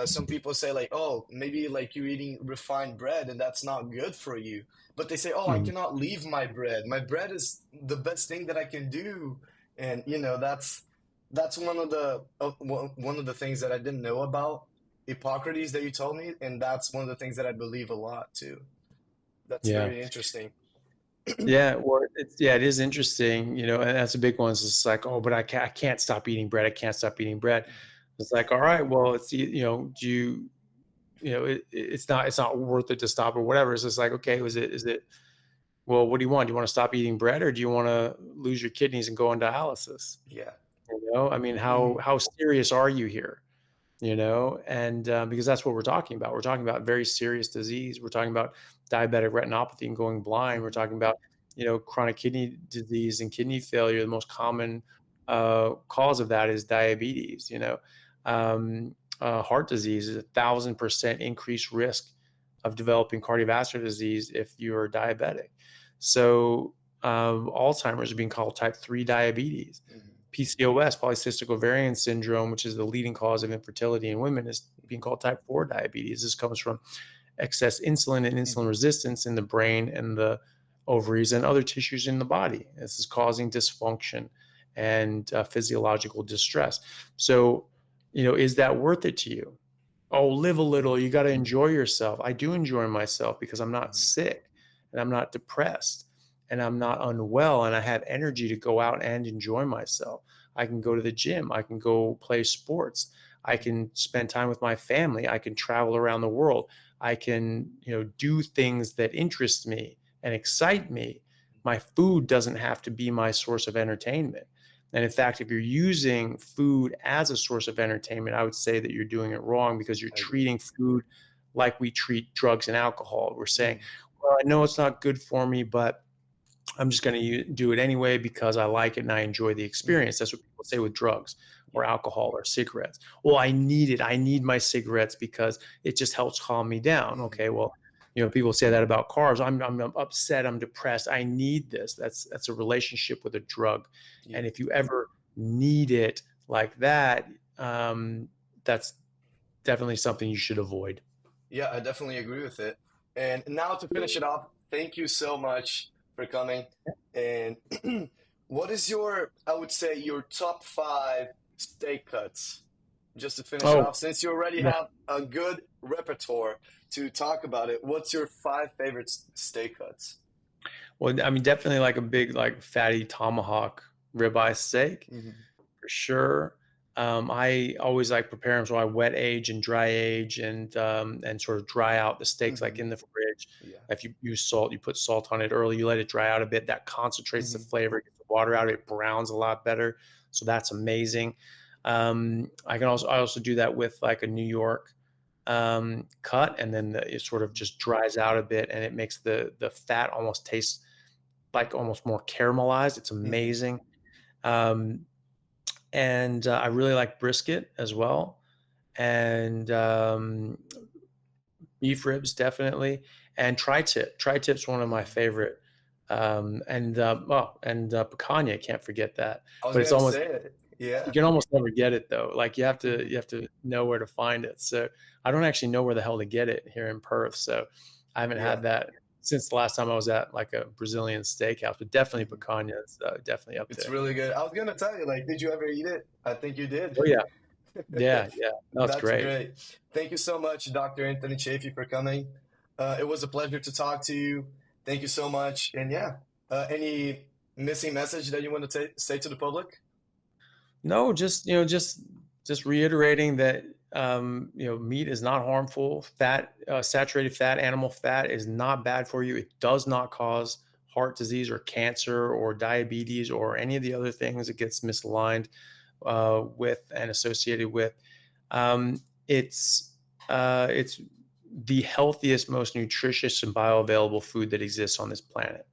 some people say like, oh, maybe like you're eating refined bread and that's not good for you. But they say, oh, I Mhm. cannot leave my bread. My bread is the best thing that I can do. And that's one of the things that I didn't know about Hippocrates that you told me, and that's one of the things that I believe a lot too. That's Yeah. very interesting. Yeah, well, it is interesting, and that's a big one. It's just like, oh, but I can't stop eating bread. I can't stop eating bread. It's like, all right, well, do it's not worth it to stop or whatever. It's just like, okay, is it, well, what do you want? Do you want to stop eating bread or do you want to lose your kidneys and go on dialysis? Yeah. I mean, how Hmm. how serious are you here? And because that's what we're talking about. We're talking about very serious disease. We're talking about diabetic retinopathy and going blind. We're Hmm. talking about, chronic kidney disease and kidney failure. The most common cause of that is diabetes. Heart disease is 1,000% increased risk of developing cardiovascular disease if you are diabetic. So Alzheimer's is being called type 3 diabetes. Hmm. PCOS, polycystic ovarian syndrome, which is the leading cause of infertility in women, is being called type 4 diabetes. This comes from excess insulin and insulin Hmm. resistance in the brain and the ovaries and other tissues in the body. This is causing dysfunction and physiological distress. So, is that worth it to you? Oh, live a little. You got to enjoy yourself. I do enjoy myself because I'm not Hmm. sick and I'm not depressed and I'm not unwell and I have energy to go out and enjoy myself. I can go to the gym. I can go play sports. I can spend time with my family. I can travel around the world. I can, do things that interest me and excite me. My food doesn't have to be my source of entertainment. And in fact, if you're using food as a source of entertainment, I would say that you're doing it wrong because you're I agree. treating food like we treat drugs and alcohol. We're saying, Hmm. well, I know it's not good for me, but I'm just going to do it anyway because I like it and I enjoy the Hmm. experience. That's what people say with drugs or Yeah. alcohol or cigarettes. Well, I need it. I need my cigarettes because it just helps calm me down. Hmm. Okay, well, people say that about carbs. I'm upset. I'm depressed. I need this. That's a relationship with a drug, Yeah. and if you ever need it like that, um, that's definitely something you should avoid. Yeah, I definitely agree with it. And now to finish it off, thank you so much for coming. And what is your, I would say, your top five steak cuts? Just to finish it Oh, off, since you already yeah. have a good repertoire to talk about it, what's your five favorite steak cuts? Well, I mean, definitely like a big, like fatty tomahawk ribeye steak Hmm. for sure. I always like prepare them so I wet age and dry age and sort of dry out the steaks like Hmm. in the fridge. Yeah. If you use salt, you put salt on it early. You let it dry out a bit. That concentrates the Hmm. flavor, gets the water out. It browns a lot better. So that's amazing. I also do that with like a New York cut, and then it sort of just dries out a bit, and it makes the fat almost taste like almost more caramelized. It's Hmm. amazing. Um, and I really like brisket as well, and beef ribs definitely, and tri-tip. Tri-tip's one of my Hmm. favorite. And picanha, can't forget that. I was But it's gonna almost say it. you Yeah. can almost never get it though. Like you have to Hmm. you have to know where to find it. So I don't actually know where the hell to get it here in Perth. So I haven't Yeah. had that since the last time I was at like a Brazilian steakhouse. But definitely Hmm. picanha is definitely up It's there. really good. I was gonna tell you, like, did you ever eat it? I think you did. Oh yeah, yeah, yeah. No, it's That's great. great. Thank you so much, Dr. Anthony Chaffee, for coming. It was a pleasure to talk to you. Thank you so much. And yeah, any missing message that you want to say to the public? No, just reiterating that meat is not harmful. Saturated fat, animal fat is not bad for you. It does not cause heart disease or cancer or diabetes or any of the other things it gets misaligned with and associated with. Um, it's it's the healthiest, most nutritious, and bioavailable food that exists on this planet.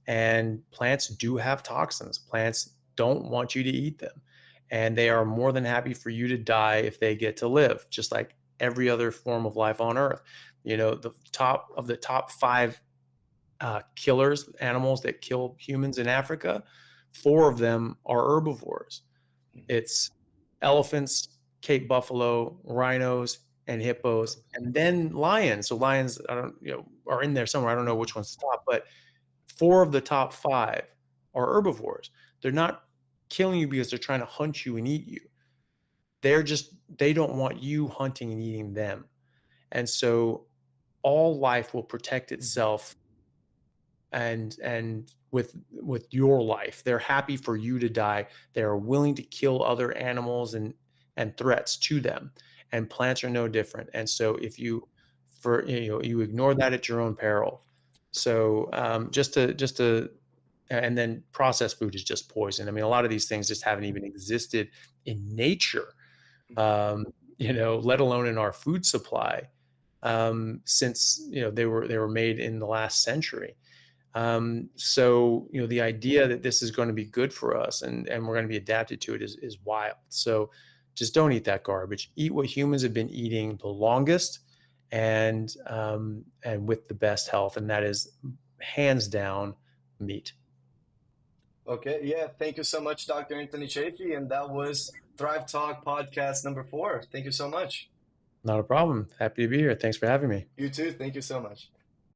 And plants do have toxins. Plants don't want you to eat them. And they are more than happy for you to die if they get to live, just like every other form of life on Earth. The top five killers, animals that kill humans in Africa, four of them are herbivores. It's elephants, Cape buffalo, rhinos, and hippos, and then lions. So lions, I don't, are in there somewhere. I don't know which one's the top, but four of the top five are herbivores. They're not killing you because they're trying to hunt you and eat you. They don't want you hunting and eating them. And so all life will protect itself and with your life. They're happy for you to die. They are willing to kill other animals and threats to them. And plants are no different. And so if you for you ignore that at your own peril. So just to and then processed food is just poison. I mean, a lot of these things just haven't even existed in nature, um, let alone in our food supply, since they were made in the last century. So the idea that this is going to be good for us and we're going to be adapted to it is wild. So just don't eat that garbage. Eat what humans have been eating the longest and with the best health, and that is hands down meat. Okay, yeah. Thank you so much, Dr. Anthony Chaffee. And that was Thrive Talk podcast number 4. Thank you so much. Not a problem. Happy to be here. Thanks for having me. You too. Thank you so much.